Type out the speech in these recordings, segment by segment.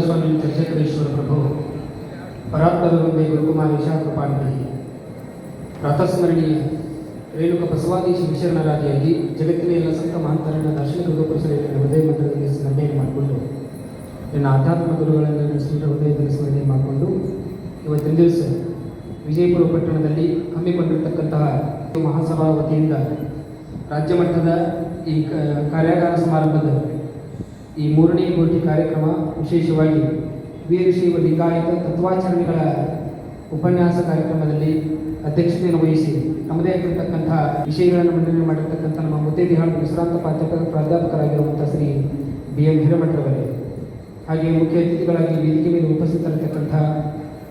स्वामी चर्चेश्वर प्रभु परात्परवंदे गुरुकुमार ईशाकृपाणि प्रातस्मरणीय ರೇಣುಕ ಬಸವಾದೀಶ ವಿಶರಣರಾದಿಯಾಗಿ ಜಗತ್ತಿನ ಎಲ್ಲ ಸಂತ ಮಹಾಂತರನ್ನ ದರ್ಶನ ಗುರುಪುರುಷರಿಗೆ ಹೃದಯ ಮಂದಿರದಲ್ಲಿ ಸ್ಮರಣೆ ಮಾಡಿಕೊಂಡು ನನ್ನ ಆಧ್ಯಾತ್ಮ ಗುರುಗಳನ್ನು ಹೃದಯದಲ್ಲಿ ಸ್ಮರಣೆ ಮಾಡಿಕೊಂಡು ಇವತ್ತಿನ ದಿವಸ ವಿಜಯಪುರ ಪಟ್ಟಣದಲ್ಲಿ ಹಮ್ಮಿಕೊಂಡಿರತಕ್ಕಂತಹ ಮಹಾಸಭಾ ವತಿಯಿಂದ ರಾಜ್ಯ ಮಟ್ಟದ ಈ ಕಾರ್ಯಾಗಾರ ಸಮಾರಂಭದ ಈ ಮೂರನೇ ಗೋಷ್ಠಿ ಕಾರ್ಯಕ್ರಮ ವಿಶೇಷವಾಗಿ ವೀರಶೈವ ಲಿಂಗಾಯತ ತತ್ವಾಚರಣೆಗಳ ಉಪನ್ಯಾಸ ಕಾರ್ಯಕ್ರಮದಲ್ಲಿ ಅಧ್ಯಕ್ಷತೆಯನ್ನು ವಹಿಸಿ ನಮ್ಮದೇ ಆಗಿರತಕ್ಕಂತಹ ವಿಷಯಗಳನ್ನು ಮಂಡನೆ ಮಾಡಿರ್ತಕ್ಕಂಥ ನಮ್ಮ ಮುತ್ತೈದೆಹಾಳು ವಿಶ್ರಾಂತ ಪ್ರಾಧ್ಯಾಪಕರಾಗಿರುವಂಥ ಶ್ರೀ BM ಹಿರೇಮಠರವರೇ, ಹಾಗೆ ಮುಖ್ಯ ಅತಿಥಿಗಳಾಗಿ ವೇದಿಕೆ ಮೇಲೆ ಉಪಸ್ಥಿತರಿರ್ತಕ್ಕಂಥ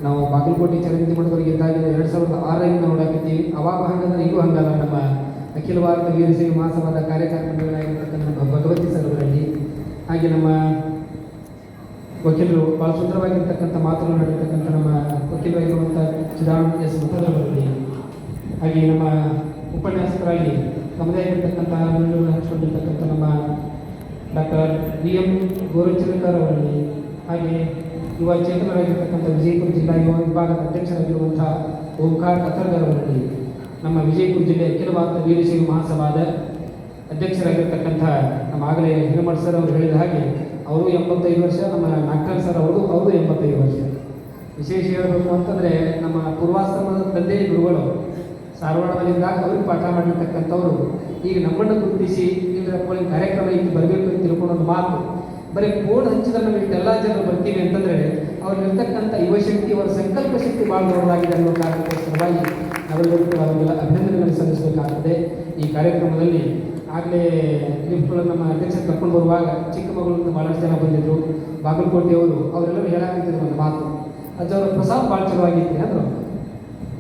ನಾವು ಬಾಗಲಕೋಟೆ ಚರಂತಿ ಮಠದವರಿಗೆ ಇದ್ದಾಗಿನ 2006ರಿಂದ ನೋಡಾಕಿದ್ದೀವಿ. ಅವಾಗ ಹಂಗಂದ್ರೆ ಈಗೂ ಹಂಗಲ್ಲ. ನಮ್ಮ ಅಖಿಲ ಭಾರತ ವೀರಶೈವ ಮಹಾಸಭಾದ ಕಾರ್ಯಕಾರಿಣಿಗಳಾಗಿರ್ತಕ್ಕಂಥ ನಮ್ಮ ಭಗವತಿ ಸರ್ವರಲ್ಲಿ, ಹಾಗೆ ನಮ್ಮ ವಕೀಲರು ಭಾಳ ಸುಂದರವಾಗಿರ್ತಕ್ಕಂಥ ಮಾತುಗಳನ್ನು ನಡೆರ್ತಕ್ಕಂಥ ನಮ್ಮ ವಕೀಲರಾಗಿರುವಂಥ ಚಿದಾನಂದ ಎಸ್ ಮುಖದವರಲ್ಲಿ, ಹಾಗೆ ನಮ್ಮ ಉಪನ್ಯಾಸಕರಾಗಿ ನಮ್ಮದೇ ಆಗಿರ್ತಕ್ಕಂಥ ಹಂಚಿಕೊಂಡಿರ್ತಕ್ಕಂಥ ನಮ್ಮ ಡಾಕ್ಟರ್ BM ಗೋರಚನಕರ್ ಅವರಲ್ಲಿ, ಹಾಗೆ ಯುವ ಚೇತನರಾಗಿರ್ತಕ್ಕಂಥ ವಿಜಯಪುರ ಜಿಲ್ಲಾ ಯುವ ವಿಭಾಗದ ಅಧ್ಯಕ್ಷರಾಗಿರುವಂಥ ಓಂಕಾರ್ ಕತ್ತರ್ಗರ್ ಅವರಲ್ಲಿ, ನಮ್ಮ ವಿಜಯಪುರ ಜಿಲ್ಲೆ ಅಖಿಲ ಭಾರತ ವೀರಶೈವ ಮಹಾಸಭಾದ ಅಧ್ಯಕ್ಷರಾಗಿರ್ತಕ್ಕಂಥ ನಮ್ಮ ಆಗಲೇ ಹಿರೇಮಠ ಸರ್ ಅವರು ಹೇಳಿದ ಹಾಗೆ ಅವರು 85 ವರ್ಷ, ನಮ್ಮ ನಾಗ್ತಾಳ್ ಸರ್ ಅವರು 85 ವರ್ಷ. ವಿಶೇಷ ಹೇಳಬೇಕು ಅಂತಂದರೆ ನಮ್ಮ ಪೂರ್ವಾಶ್ರಮದ ತಂದೆ ಗುರುಗಳು ಸಾರವಾಡದಲ್ಲಿದ್ದಾಗ ಅವ್ರಿಗೆ ಪಾಠ ಮಾಡಿರ್ತಕ್ಕಂಥವ್ರು ಈಗ ನಮ್ಮನ್ನು ಗುರುತಿಸಿ ಇಂದ್ರಪ್ಪ ಕಾರ್ಯಕ್ರಮ ಇಲ್ಲಿ ಬರಬೇಕು ಅಂತ ತಿಳ್ಕೊಳ್ಳೋದು ಮಾತು ಬರೀ ಬೋರ್ಡ್ ಹಂಚಿದ ನಾವು ಇಷ್ಟೆಲ್ಲ ಜನರು ಬರ್ತೀವಿ ಅಂತಂದರೆ ಅವ್ರಿಗಿರ್ತಕ್ಕಂಥ ಯುವಶಕ್ತಿ, ಅವರ ಸಂಕಲ್ಪ ಶಕ್ತಿ ಭಾಳ ದೊಡ್ಡದಾಗಿದೆ ಅನ್ನೋ ಕಾರಣಕ್ಕೋಸ್ಕರವಾಗಿ ನಾವೆಲ್ಲರಿಗೂ ಅವರಿಗೆಲ್ಲ ಅಭಿನಂದನೆಗಳನ್ನು ಸಲ್ಲಿಸಬೇಕಾಗ್ತದೆ. ಈ ಕಾರ್ಯಕ್ರಮದಲ್ಲಿ ಆಗಲೇ ನಮ್ಮ ಅಧ್ಯಕ್ಷರು ಕರ್ಕೊಂಡು ಬರುವಾಗ ಚಿಕ್ಕಮಗಳೂರಿನ ಭಾಳಷ್ಟು ಜನ ಬಂದಿದ್ದರು, ಬಾಗಲಕೋಟೆಯವರು, ಅವರೆಲ್ಲರೂ ಹೇಳಾಕಿದ್ರು ಒಂದು ಮಾತು, ಅಜ್ಜವರ ಪ್ರಸಾದ ಭಾಳ ಚಲುವಾಗಿತ್ತು ಅಂದರು.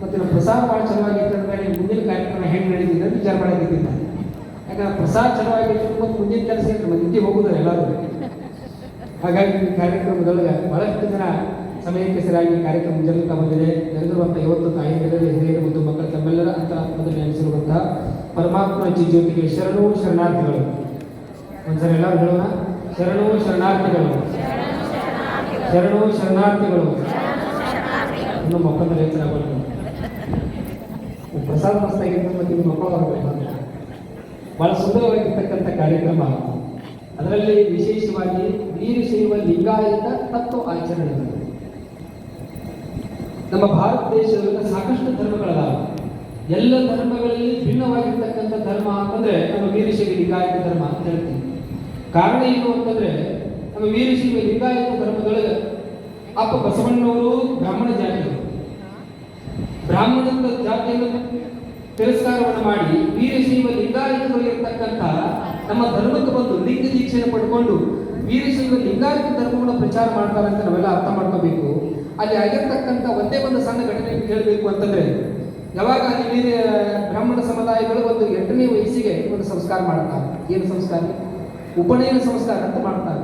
ಮತ್ತು ನಮ್ಮ ಪ್ರಸಾದ ಭಾಳ ಚಲುವಾಗಿತ್ತು ಅಂದರೆ ಮುಂದಿನ ಕಾರ್ಯಕ್ರಮ ಹೆಂಗೆ ನಡೀತಿದೆ ಅಂತ ವಿಚಾರ ಮಾಡಿದ್ದೀನಿ ನಾನು. ಯಾಕಂದ್ರೆ ಪ್ರಸಾದ ಚಲುವಾಗಿತ್ತು ಮತ್ತು ಮುಂದಿನ ಕೆಲಸ ಇತ್ತು, ನಮ್ಮ ನಿದ್ದೆ ಹೋಗುದಿಲ್ಲ ಎಲ್ಲರೂ. ಹಾಗಾಗಿ ಈ ಕಾರ್ಯಕ್ರಮದೊಳಗೆ ಭಾಳಷ್ಟು ಜನ ಸಮಯಕ್ಕೆ ಸರಿಯಾಗಿ ಕಾರ್ಯಕ್ರಮ ಜರುಗುತ್ತಾ ಬಂದಿದೆ. ನಡೆದಿರುವಂಥ 50 ತಾಯಿಯರಲ್ಲಿ ಹಿರಿಯರು ಮತ್ತು ಮಕ್ಕಳ ತಮ್ಮೆಲ್ಲರ ಅಂತರಾತ್ಮದಲ್ಲಿ ನೆಲೆಸಿರುವಂತಹ ಪರಮಾತ್ಮ ಜ್ಯೋತಿಗೆ ಶರಣು ಶರಣಾರ್ಥಿಗಳು. ಒಂದ್ಸರಿ ಎಲ್ಲರೂ ಹೇಳೋಣ, ಶರಣು ಶರಣಾರ್ಥಿಗಳು, ಶರಣು ಶರಣಾರ್ಥಿಗಳು. ಇನ್ನು ಮಕ್ಕಳಲ್ಲಿ ಹೆಚ್ಚಾಗಬೇಕು, ಪ್ರಸಾದ ಮಸ್ತಾಗಿತ್ತು ಮತ್ತು ಇನ್ನು ಮಕ್ಕಳು ಬರಬೇಕು. ಬಹಳ ಸುಂದರವಾಗಿರ್ತಕ್ಕಂಥ ಕಾರ್ಯಕ್ರಮ. ಅದರಲ್ಲಿ ವಿಶೇಷವಾಗಿ ವೀರಶೈವ ಲಿಂಗಾಯತ ತತ್ವ ಆಚರಣೆಗಳು. ನಮ್ಮ ಭಾರತ ದೇಶದಲ್ಲಿ ಸಾಕಷ್ಟು ಧರ್ಮಗಳದಾವ. ಎಲ್ಲ ಧರ್ಮಗಳಲ್ಲಿ ಭಿನ್ನವಾಗಿರ್ತಕ್ಕಂಥ ಧರ್ಮ ಅಂತಂದ್ರೆ ನಮ್ಮ ವೀರಶೈವ ಲಿಂಗಾಯತ ಧರ್ಮ ಅಂತ ಹೇಳ್ತೀವಿ. ಕಾರಣ ಏನು ಅಂತಂದ್ರೆ ನಮ್ಮ ವೀರಶೈವ ಲಿಂಗಾಯತ ಧರ್ಮದೊಳಗೆ ಅಪ್ಪ ಬಸವಣ್ಣವರು ಬ್ರಾಹ್ಮಣ ಜಾತಿಯವರು, ಬ್ರಾಹ್ಮಣದ ಜಾತಿಯನ್ನು ತಿರಸ್ಕಾರವನ್ನು ಮಾಡಿ ವೀರಶೈವ ಲಿಂಗಾಯತದಲ್ಲಿರ್ತಕ್ಕಂಥ ನಮ್ಮ ಧರ್ಮಕ್ಕೆ ಬಂದು ಲಿಂಗ ದೀಕ್ಷೆಯನ್ನು ಪಡ್ಕೊಂಡು ವೀರಶೈವ ಲಿಂಗಾಯತ ಧರ್ಮವನ್ನು ಪ್ರಚಾರ ಮಾಡ್ತಾರೆ ಅಂತ ನಾವೆಲ್ಲ ಅರ್ಥ ಮಾಡ್ಕೋಬೇಕು. ಅಲ್ಲಿ ಆಗಿರ್ತಕ್ಕಂಥ ಒಂದೇ ಒಂದು ಸಣ್ಣ ಘಟನೆ ಹೇಳಬೇಕು ಅಂತಂದ್ರೆ, ಯಾವಾಗ ಅಲ್ಲಿ ಬ್ರಾಹ್ಮಣ ಸಮುದಾಯಗಳು ಒಂದು 8ನೇ ವಯಸ್ಸಿಗೆ ಒಂದು ಸಂಸ್ಕಾರ ಮಾಡ್ತಾರೆ. ಏನು ಸಂಸ್ಕಾರ? ಉಪನಯನ ಸಂಸ್ಕಾರ ಅಂತ ಮಾಡ್ತಾರೆ.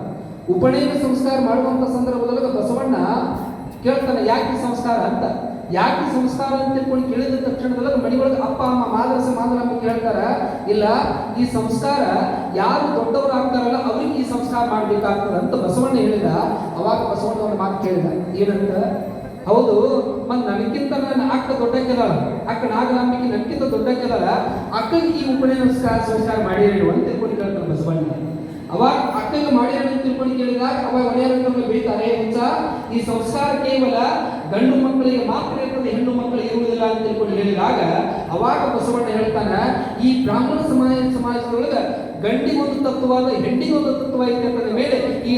ಉಪನಯನ ಸಂಸ್ಕಾರ ಮಾಡುವಂಥ ಸಂದರ್ಭದೊಳಗೆ ಬಸವಣ್ಣ ಕೇಳ್ತಾನೆ, ಯಾಕೆ ಸಂಸ್ಕಾರ ಅಂತ. ಯಾಕೆ ಸಂಸ್ಕಾರ ಅಂತ ತಿಳ್ಕೊಂಡು ಕೇಳಿದ ತಕ್ಷಣದೊಳಗೆ ಮನೆಯೊಳಗೆ ಅಪ್ಪ ಅಮ್ಮ ಮಾದರಸ ಮಾದರಮ್ಮ ಕೇಳ್ತಾರ, ಇಲ್ಲ ಈ ಸಂಸ್ಕಾರ ಯಾರು ದೊಡ್ಡವರು ಆಗ್ತಾರಲ್ಲ ಅವ್ರಿಗೆ ಈ ಸಂಸ್ಕಾರ ಮಾಡ್ಬೇಕಾಗ್ತದೆ ಅಂತ ಬಸವಣ್ಣ ಹೇಳಿದ. ಅವಾಗ ಬಸವಣ್ಣವ್ರ ಮಾತು ಕೇಳಿದ, ಏನಂತ? ಹೌದು, ಮತ್ತು ನನಗಿಂತ ನನ್ನ ಅಕ್ಕ ದೊಡ್ಡಕ್ಕೆದಾಳ, ಅಕ್ಕ ನಾಗರಾಂಬಿಕೆ ನನಗಿಂತ ದೊಡ್ಡಕ್ಕೆದಾಳ, ಅಕ್ಕಗೆ ಈ ಉಪನಯನ ಸಂಸ್ಕಾರ ಮಾಡಿರೇನು ಅಂತ ತಿಳ್ಕೊಂಡು ಕೇಳ್ತಾರೆ ಬಸವಣ್ಣ. ಅವಾಗ ಅಕ್ಕಗೆ ಮಾಡಿರೇನು ಅಂತ ತಿಳ್ಕೊಂಡು ಕೇಳಿದಾಗ ಅವಾಗ ಒಡೆಯರನ್ನು ಬೀಳ್ತಾರೆ, ಹುಚ್ಚ, ಈ ಸಂಸ್ಕಾರ ಕೇವಲ ಗಂಡು ಮಕ್ಕಳಿಗೆ ಮಾತ್ರ ಇರ್ತದೆ, ಹೆಣ್ಣು ಮಕ್ಕಳಿಗೆ ಇರುವುದಿಲ್ಲ ಅಂತ ತಿಳ್ಕೊಂಡು ಹೇಳಿದಾಗ ಅವಾಗ ಬಸವಣ್ಣ ಹೇಳ್ತಾನೆ, ಈ ಬ್ರಾಹ್ಮಣ ಸಮಾಜದೊಳಗೆ ಗಂಡಿಗೊಂದು ತತ್ವವಾದ ಹೆಣ್ಣಿಗೊಂದು ತತ್ವ ಇರ್ತಕ್ಕಂಥ ಮೇಲೆ ಈ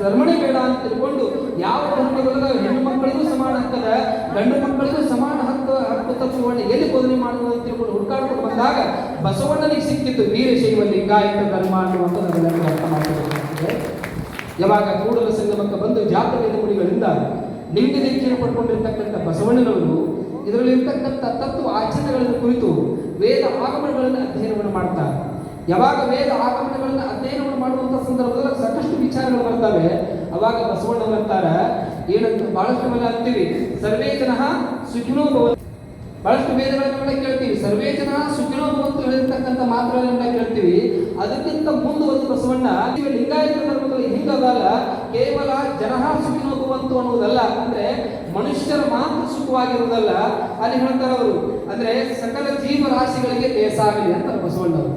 ಧರ್ಮನೇ ಬೇಡ ಅಂತ ತಿಳ್ಕೊಂಡು ಯಾವ ಧರ್ಮದೊಳಗೆ ಹೆಣ್ಣು ಮಕ್ಕಳಿಗೂ ಸಮಾನ ಹಕ್ಕದ, ಗಂಡು ಮಕ್ಕಳಿಗೂ ಸಮಾನ ಹಕ್ಕು ತತ್ವವನ್ನು ಎಲ್ಲಿ ಬೋಧನೆ ಮಾಡುವುದು ಅಂತ ತಿಳ್ಕೊಂಡು ಹುಡುಕಾಡ್ಕೊಂಡು ಬಂದಾಗ ಬಸವಣ್ಣನಿಗೆ ಸಿಕ್ಕಿತ್ತು ವೀರಶೈವ ಲಿಂಗಾಯತ ಧರ್ಮ ಅನ್ನುವಂಥ ನಾವೆಲ್ಲರೂ ಅರ್ಥ ಮಾಡಬೇಕಾಗ್ತದೆ. ಯಾವಾಗ ಕೂಡಲ ಸಂಗಮಕ್ಕೆ ಬಂದು ಜಾತವೇದ ಮುನಿಗಳಿಂದ ಲಿಂಗ ದೀಕ್ಷೆಯನ್ನು ಪಡ್ಕೊಂಡಿರ್ತಕ್ಕಂಥ ಬಸವಣ್ಣನವರು ಇದರಲ್ಲಿರ್ತಕ್ಕಂಥ ತತ್ವ ಆಚರಣೆಗಳನ್ನು ಕುರಿತು ವೇದ ಆಗಮನಗಳನ್ನು ಅಧ್ಯಯನವನ್ನು ಮಾಡ್ತಾರೆ. ಯಾವಾಗ ವೇದ ಆಗಮನಗಳನ್ನು ಅಧ್ಯಯನವನ್ನು ಮಾಡುವಂಥ ಸಂದರ್ಭದಲ್ಲಿ ಸಾಕಷ್ಟು ವಿಚಾರಗಳು ಬರ್ತವೆ. ಅವಾಗ ಬಸವಣ್ಣವರು ಅಂತಾರ, ಏನಂತ ಬಹಳಷ್ಟು ಮೇಲೆ ಅಂತೀವಿ, ಸರ್ವೇ ಜನ ಸುಖಿನೋ ಭವಂತು. ಬಹಳಷ್ಟು ವೇದಗಳನ್ನೆಲ್ಲ ಕೇಳ್ತೀವಿ, ಸರ್ವೇ ಜನ ಸುಖಿನೋ ಭವಂತು ಹೇಳಿರ್ತಕ್ಕಂಥ ಮಾತುಗಳನ್ನೆಲ್ಲ ಕೇಳ್ತೀವಿ. ಅದಕ್ಕಿಂತ ಮುಂದುವರೆದು ಬಸವಣ್ಣ ಲಿಂಗಾಯತ ಧರ್ಮದಲ್ಲಿ ಹಿಂಗದಲ್ಲ, ಕೇವಲ ಜನ ಸುಖಿನೋ ಭವಂತು ಅನ್ನುವುದಲ್ಲ, ಅಂದ್ರೆ ಮನುಷ್ಯರು ಮಾತ್ರ ಸುಖವಾಗಿರುವುದಲ್ಲ. ಅಲ್ಲಿ ಹೇಳ್ತಾರೆ ಅವರು, ಅಂದ್ರೆ ಸಕಲ ಜೀವರಾಶಿಗಳಿಗೆ ಲೇಸಾಗಲಿ ಅಂತ ಬಸವಣ್ಣವರು.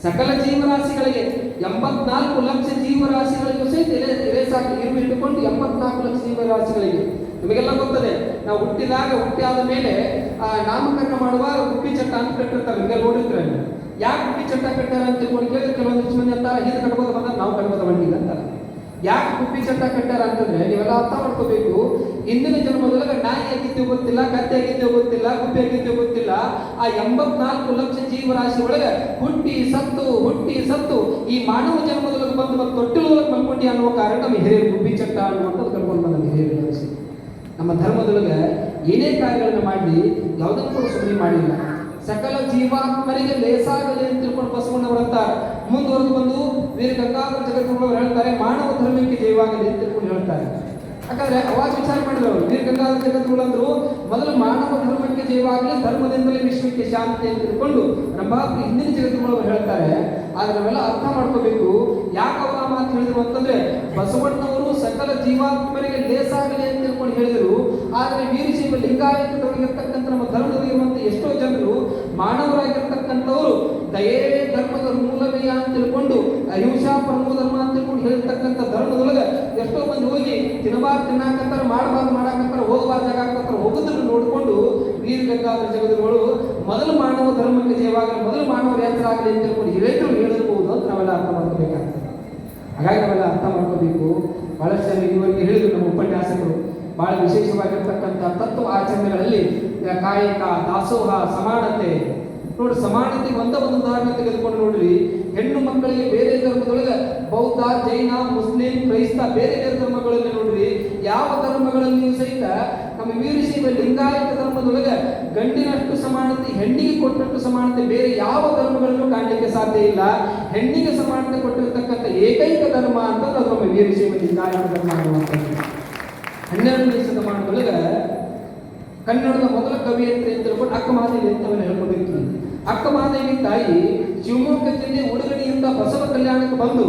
ಸಕಲ ಜೀವರಾಶಿಗಳಿಗೆ 84 ಲಕ್ಷ ಜೀವರಾಶಿಗಳಿಗೂ ಸಹಿತ ಲೇಸಾಗಲಿ ಇಟ್ಟುಕೊಂಡು 84 ಲಕ್ಷ ಜೀವರಾಶಿಗಳಿಗೆ. ನಿಮಗೆಲ್ಲ ಗೊತ್ತದೆ, ನಾವು ಹುಟ್ಟಿಯಾದ ಮೇಲೆ ನಾಮಕರಣ ಮಾಡುವಾಗ ಗುಬ್ಬಿ ಚಟ್ಟ ಅಂತ ಕಟ್ಟಿರ್ತಾರೆ. ನಿಮಗೆ ನೋಡಿದ್ರೆ ಯಾಕೆ ಗುಬ್ಬಿ ಚಟ್ಟ ಕಟ್ಟಾರ ಅಂತ ತಿಳ್ಕೊಂಡು ಕೇಳಿದ್ರೆ ಕೆಲವೊಂದಿಷ್ಟು ಮಂದಿ ಅಂತಾರೆ, ಇದು ಕಟ್ಬೋದು ಬಂದ ನಾವು ಕಟ್ಬೋದು ಬಂಡಿಗೆ ಅಂತಾರೆ. ಯಾಕೆ ಗುಬ್ಬಿ ಚಟ್ಟ ಕಟ್ಟಾರ ಅಂತಂದ್ರೆ ನೀವೆಲ್ಲ ಅರ್ಥ ಮಾಡ್ಕೋಬೇಕು. ಇಂದಿನ ಜನ್ಮದೊಳಗೆ ನಾಯಿ ಆಗಿದ್ದೇವೆ ಗೊತ್ತಿಲ್ಲ, ಕತ್ತೆ ಆಗಿದ್ದೇವೆ ಗೊತ್ತಿಲ್ಲ, ಗುಬ್ಬಿ ಆಗಿದ್ದೇವೆ ಗೊತ್ತಿಲ್ಲ. ಆ 84 ಲಕ್ಷ ಜೀವರಾಶಿ ಒಳಗೆ ಹುಟ್ಟಿ ಸತ್ತು ಈ ಮಾನವ ಜನ್ಮದೊಳಗೆ ಬಂದು ತೊಟ್ಟಿಲೊಳಗೆ ಮಲ್ಕೊಂಡಿ ಅನ್ನುವ ಕಾರಣ ನಮ್ಮ ಹಿರಿಯರು ಗುಬ್ಬಿ ಚಟ್ಟ ಅನ್ನುವಂಥದ್ದು ಕರ್ಕೊಂಡು ಬಂದ ಹಿರಿಯರು. ನಮ್ಮ ಧರ್ಮದೊಳಗೆ ಏನೇ ಕಾರ್ಯಗಳನ್ನು ಮಾಡಿ ಯಾವುದನ್ನು ಕೂಡ ಸುಮ್ಮನೆ ಮಾಡಿಲ್ಲ. ಸಕಲ ಜೀವಾತ್ಮರಿಗೆ ಲೇಸಾಗಲಿ ಅಂತ ತಿಳ್ಕೊಂಡು ಬಸವಣ್ಣವರಂತ ಮುಂದುವರೆದು ಬಂದು ವೀರ ಗಂಗಾಧರ ಜಗದ್ಗುರುಗಳು ಹೇಳ್ತಾರೆ, ಮಾನವ ಧರ್ಮಕ್ಕೆ ಜಯವಾಗಲಿ ಅಂತ ತಿಳ್ಕೊಂಡು ಹೇಳ್ತಾರೆ. ಯಾಕಂದ್ರೆ ಅವಾಗ ವಿಚಾರ ಮಾಡಿದ್ರು ಅವರು, ವೀರ ಗಂಗಾಧರ ಜಗದ್ಗುರುಗಳು ಅಂದ್ರು ಮೊದಲು ಮಾನವ ಧರ್ಮಕ್ಕೆ ಜಯವಾಗಲಿ, ಧರ್ಮದಿಂದಲೇ ವಿಶ್ವಕ್ಕೆ ಶಾಂತಿ ಅಂತ ತಿಳ್ಕೊಂಡು ನಮ್ಮ ಹಿಂದಿನ ಜಗದ್ಗುರುಗಳು ಹೇಳ್ತಾರೆ. ಆದ್ರೆ ನಾವೆಲ್ಲ ಅರ್ಥ ಮಾಡ್ಕೋಬೇಕು, ಯಾಕೆ ಅವರ ಮಾತು ಹೇಳಿದ್ರು ಅಂತಂದ್ರೆ ಬಸವಣ್ಣವರು ಸಕಲ ಜೀವಾತ್ಮರಿಗೆ ಲೇಸಾಗಲಿ ಅಂತ ತಿಳ್ಕೊಂಡು ಹೇಳಿದರು. ಆದ್ರೆ ವೀರಶೈವ ಲಿಂಗಾಯತದೊಳಗಿರ್ತಕ್ಕಂಥ ನಮ್ಮ ಧರ್ಮದಲ್ಲಿರುವಂತ ಎಷ್ಟೋ ಜನರು ಮಾನವರಾಗಿರ್ತಕ್ಕಂಥವರು ದಯೇ ಧರ್ಮದ ಮೂಲವೇ ಅಂತ ತಿಳ್ಕೊಂಡು, ಅಹಿಂಸಾ ಪರಮೋ ಧರ್ಮ ಅಂತ ತಿಳ್ಕೊಂಡು ಹೇಳಿರ್ತಕ್ಕಂಥ ಧರ್ಮದೊಳಗೆ ಎಷ್ಟೋ ಮಂದಿ ಹೋಗಿ ತಿನ್ನಕತ್ತಾರ, ಮಾಡಾಕತ್ತಾರ, ಹೋಗಬಾರ ಜಾಗ ಹಾಕತ್ತಾರ, ಹೋಗೋದನ್ನು ನೋಡಿಕೊಂಡು ವೀರ ಗಂಗಾಧರ ಜಗದ್ಗುರುಗಳು ಮೊದಲು ಮಾನವ ಧರ್ಮಕ್ಕೆ ಜಯವಾಗಲಿ, ಮೊದಲು ಮಾನವರ ಹೆಸರಾಗಲಿ ಅಂತ ತಿಳ್ಕೊಂಡು ಹೇಳಿರ್ಬೋದು ಅಂತ ನಾವೆಲ್ಲ ಅರ್ಥ ಮಾಡ್ಕೋಬೇಕಾಗ್ತದೆ. ಹಾಗಾಗಿ ನಾವೆಲ್ಲ ಅರ್ಥ ಮಾಡ್ಕೋಬೇಕು. ಬಹಳಷ್ಟು ಜನ ಇವರಿಗೆ ಹೇಳಿದ್ರು ನಮ್ಮ ಉಪನ್ಯಾಸಕರು, ಬಹಳ ವಿಶೇಷವಾಗಿರ್ತಕ್ಕಂಥ ತತ್ವ ಆಚರಣೆಗಳಲ್ಲಿ ಕಾಯಕ, ದಾಸೋಹ, ಸಮಾನತೆ. ನೋಡಿ, ಸಮಾನತೆಗೆ ಒಂದು ಉದಾಹರಣೆ ತೆಗೆದುಕೊಂಡು ನೋಡ್ರಿ, ಹೆಣ್ಣು ಮಕ್ಕಳಿಗೆ ಬೇರೆ ಧರ್ಮದೊಳಗೆ ಬೌದ್ಧ, ಜೈನ, ಮುಸ್ಲಿಂ, ಕ್ರೈಸ್ತ ಬೇರೆ ಧರ್ಮಗಳಲ್ಲಿ ನೋಡ್ರಿ, ಯಾವ ಧರ್ಮಗಳಲ್ಲಿಯೂ ಸಹಿತ ನಮ್ಮ ವೀರಶೈವ ಲಿಂಗಾಯತ ಧರ್ಮದೊಳಗೆ ಗಂಡಿನಷ್ಟು ಸಮಾನತೆ, ಹೆಣ್ಣಿಗೆ ಕೊಟ್ಟಷ್ಟು ಸಮಾನತೆ ಬೇರೆ ಯಾವ ಧರ್ಮಗಳಲ್ಲೂ ಕಾಣಲಿಕ್ಕೆ ಸಾಧ್ಯ ಇಲ್ಲ. ಹೆಣ್ಣಿಗೆ ಸಮಾನತೆ ಕೊಟ್ಟಿರ್ತಕ್ಕಂಥ ಏಕೈಕ ಧರ್ಮ ಅಂತಂದ್ರೆ ಅದು ನಮ್ಮ ವೀರಶೈವ ಲಿಂಗಾಯತ ಧರ್ಮ ಅನ್ನುವಂಥದ್ದು. 12ನೇ ಶತಮಾನದೊಳಗೆ ಕನ್ನಡದ ಮೊದಲ ಕವಿಯತ್ರಿ ಅಂತ ಹೇಳ್ಕೊಂಡು ಅಕ್ಕ ಮಹಾದೇವಿ ಅಂತ ಹೇಳ್ಕೊಬೇಕು. ಅಕ್ಕ ಮಹಾದೇವಿ ತಾಯಿ ಶಿವಮೊಗ್ಗ ಜಿಲ್ಲೆ ಉಡುಗಣಿಯಿಂದ ಬಸವ ಕಲ್ಯಾಣಕ್ಕೆ ಬಂದು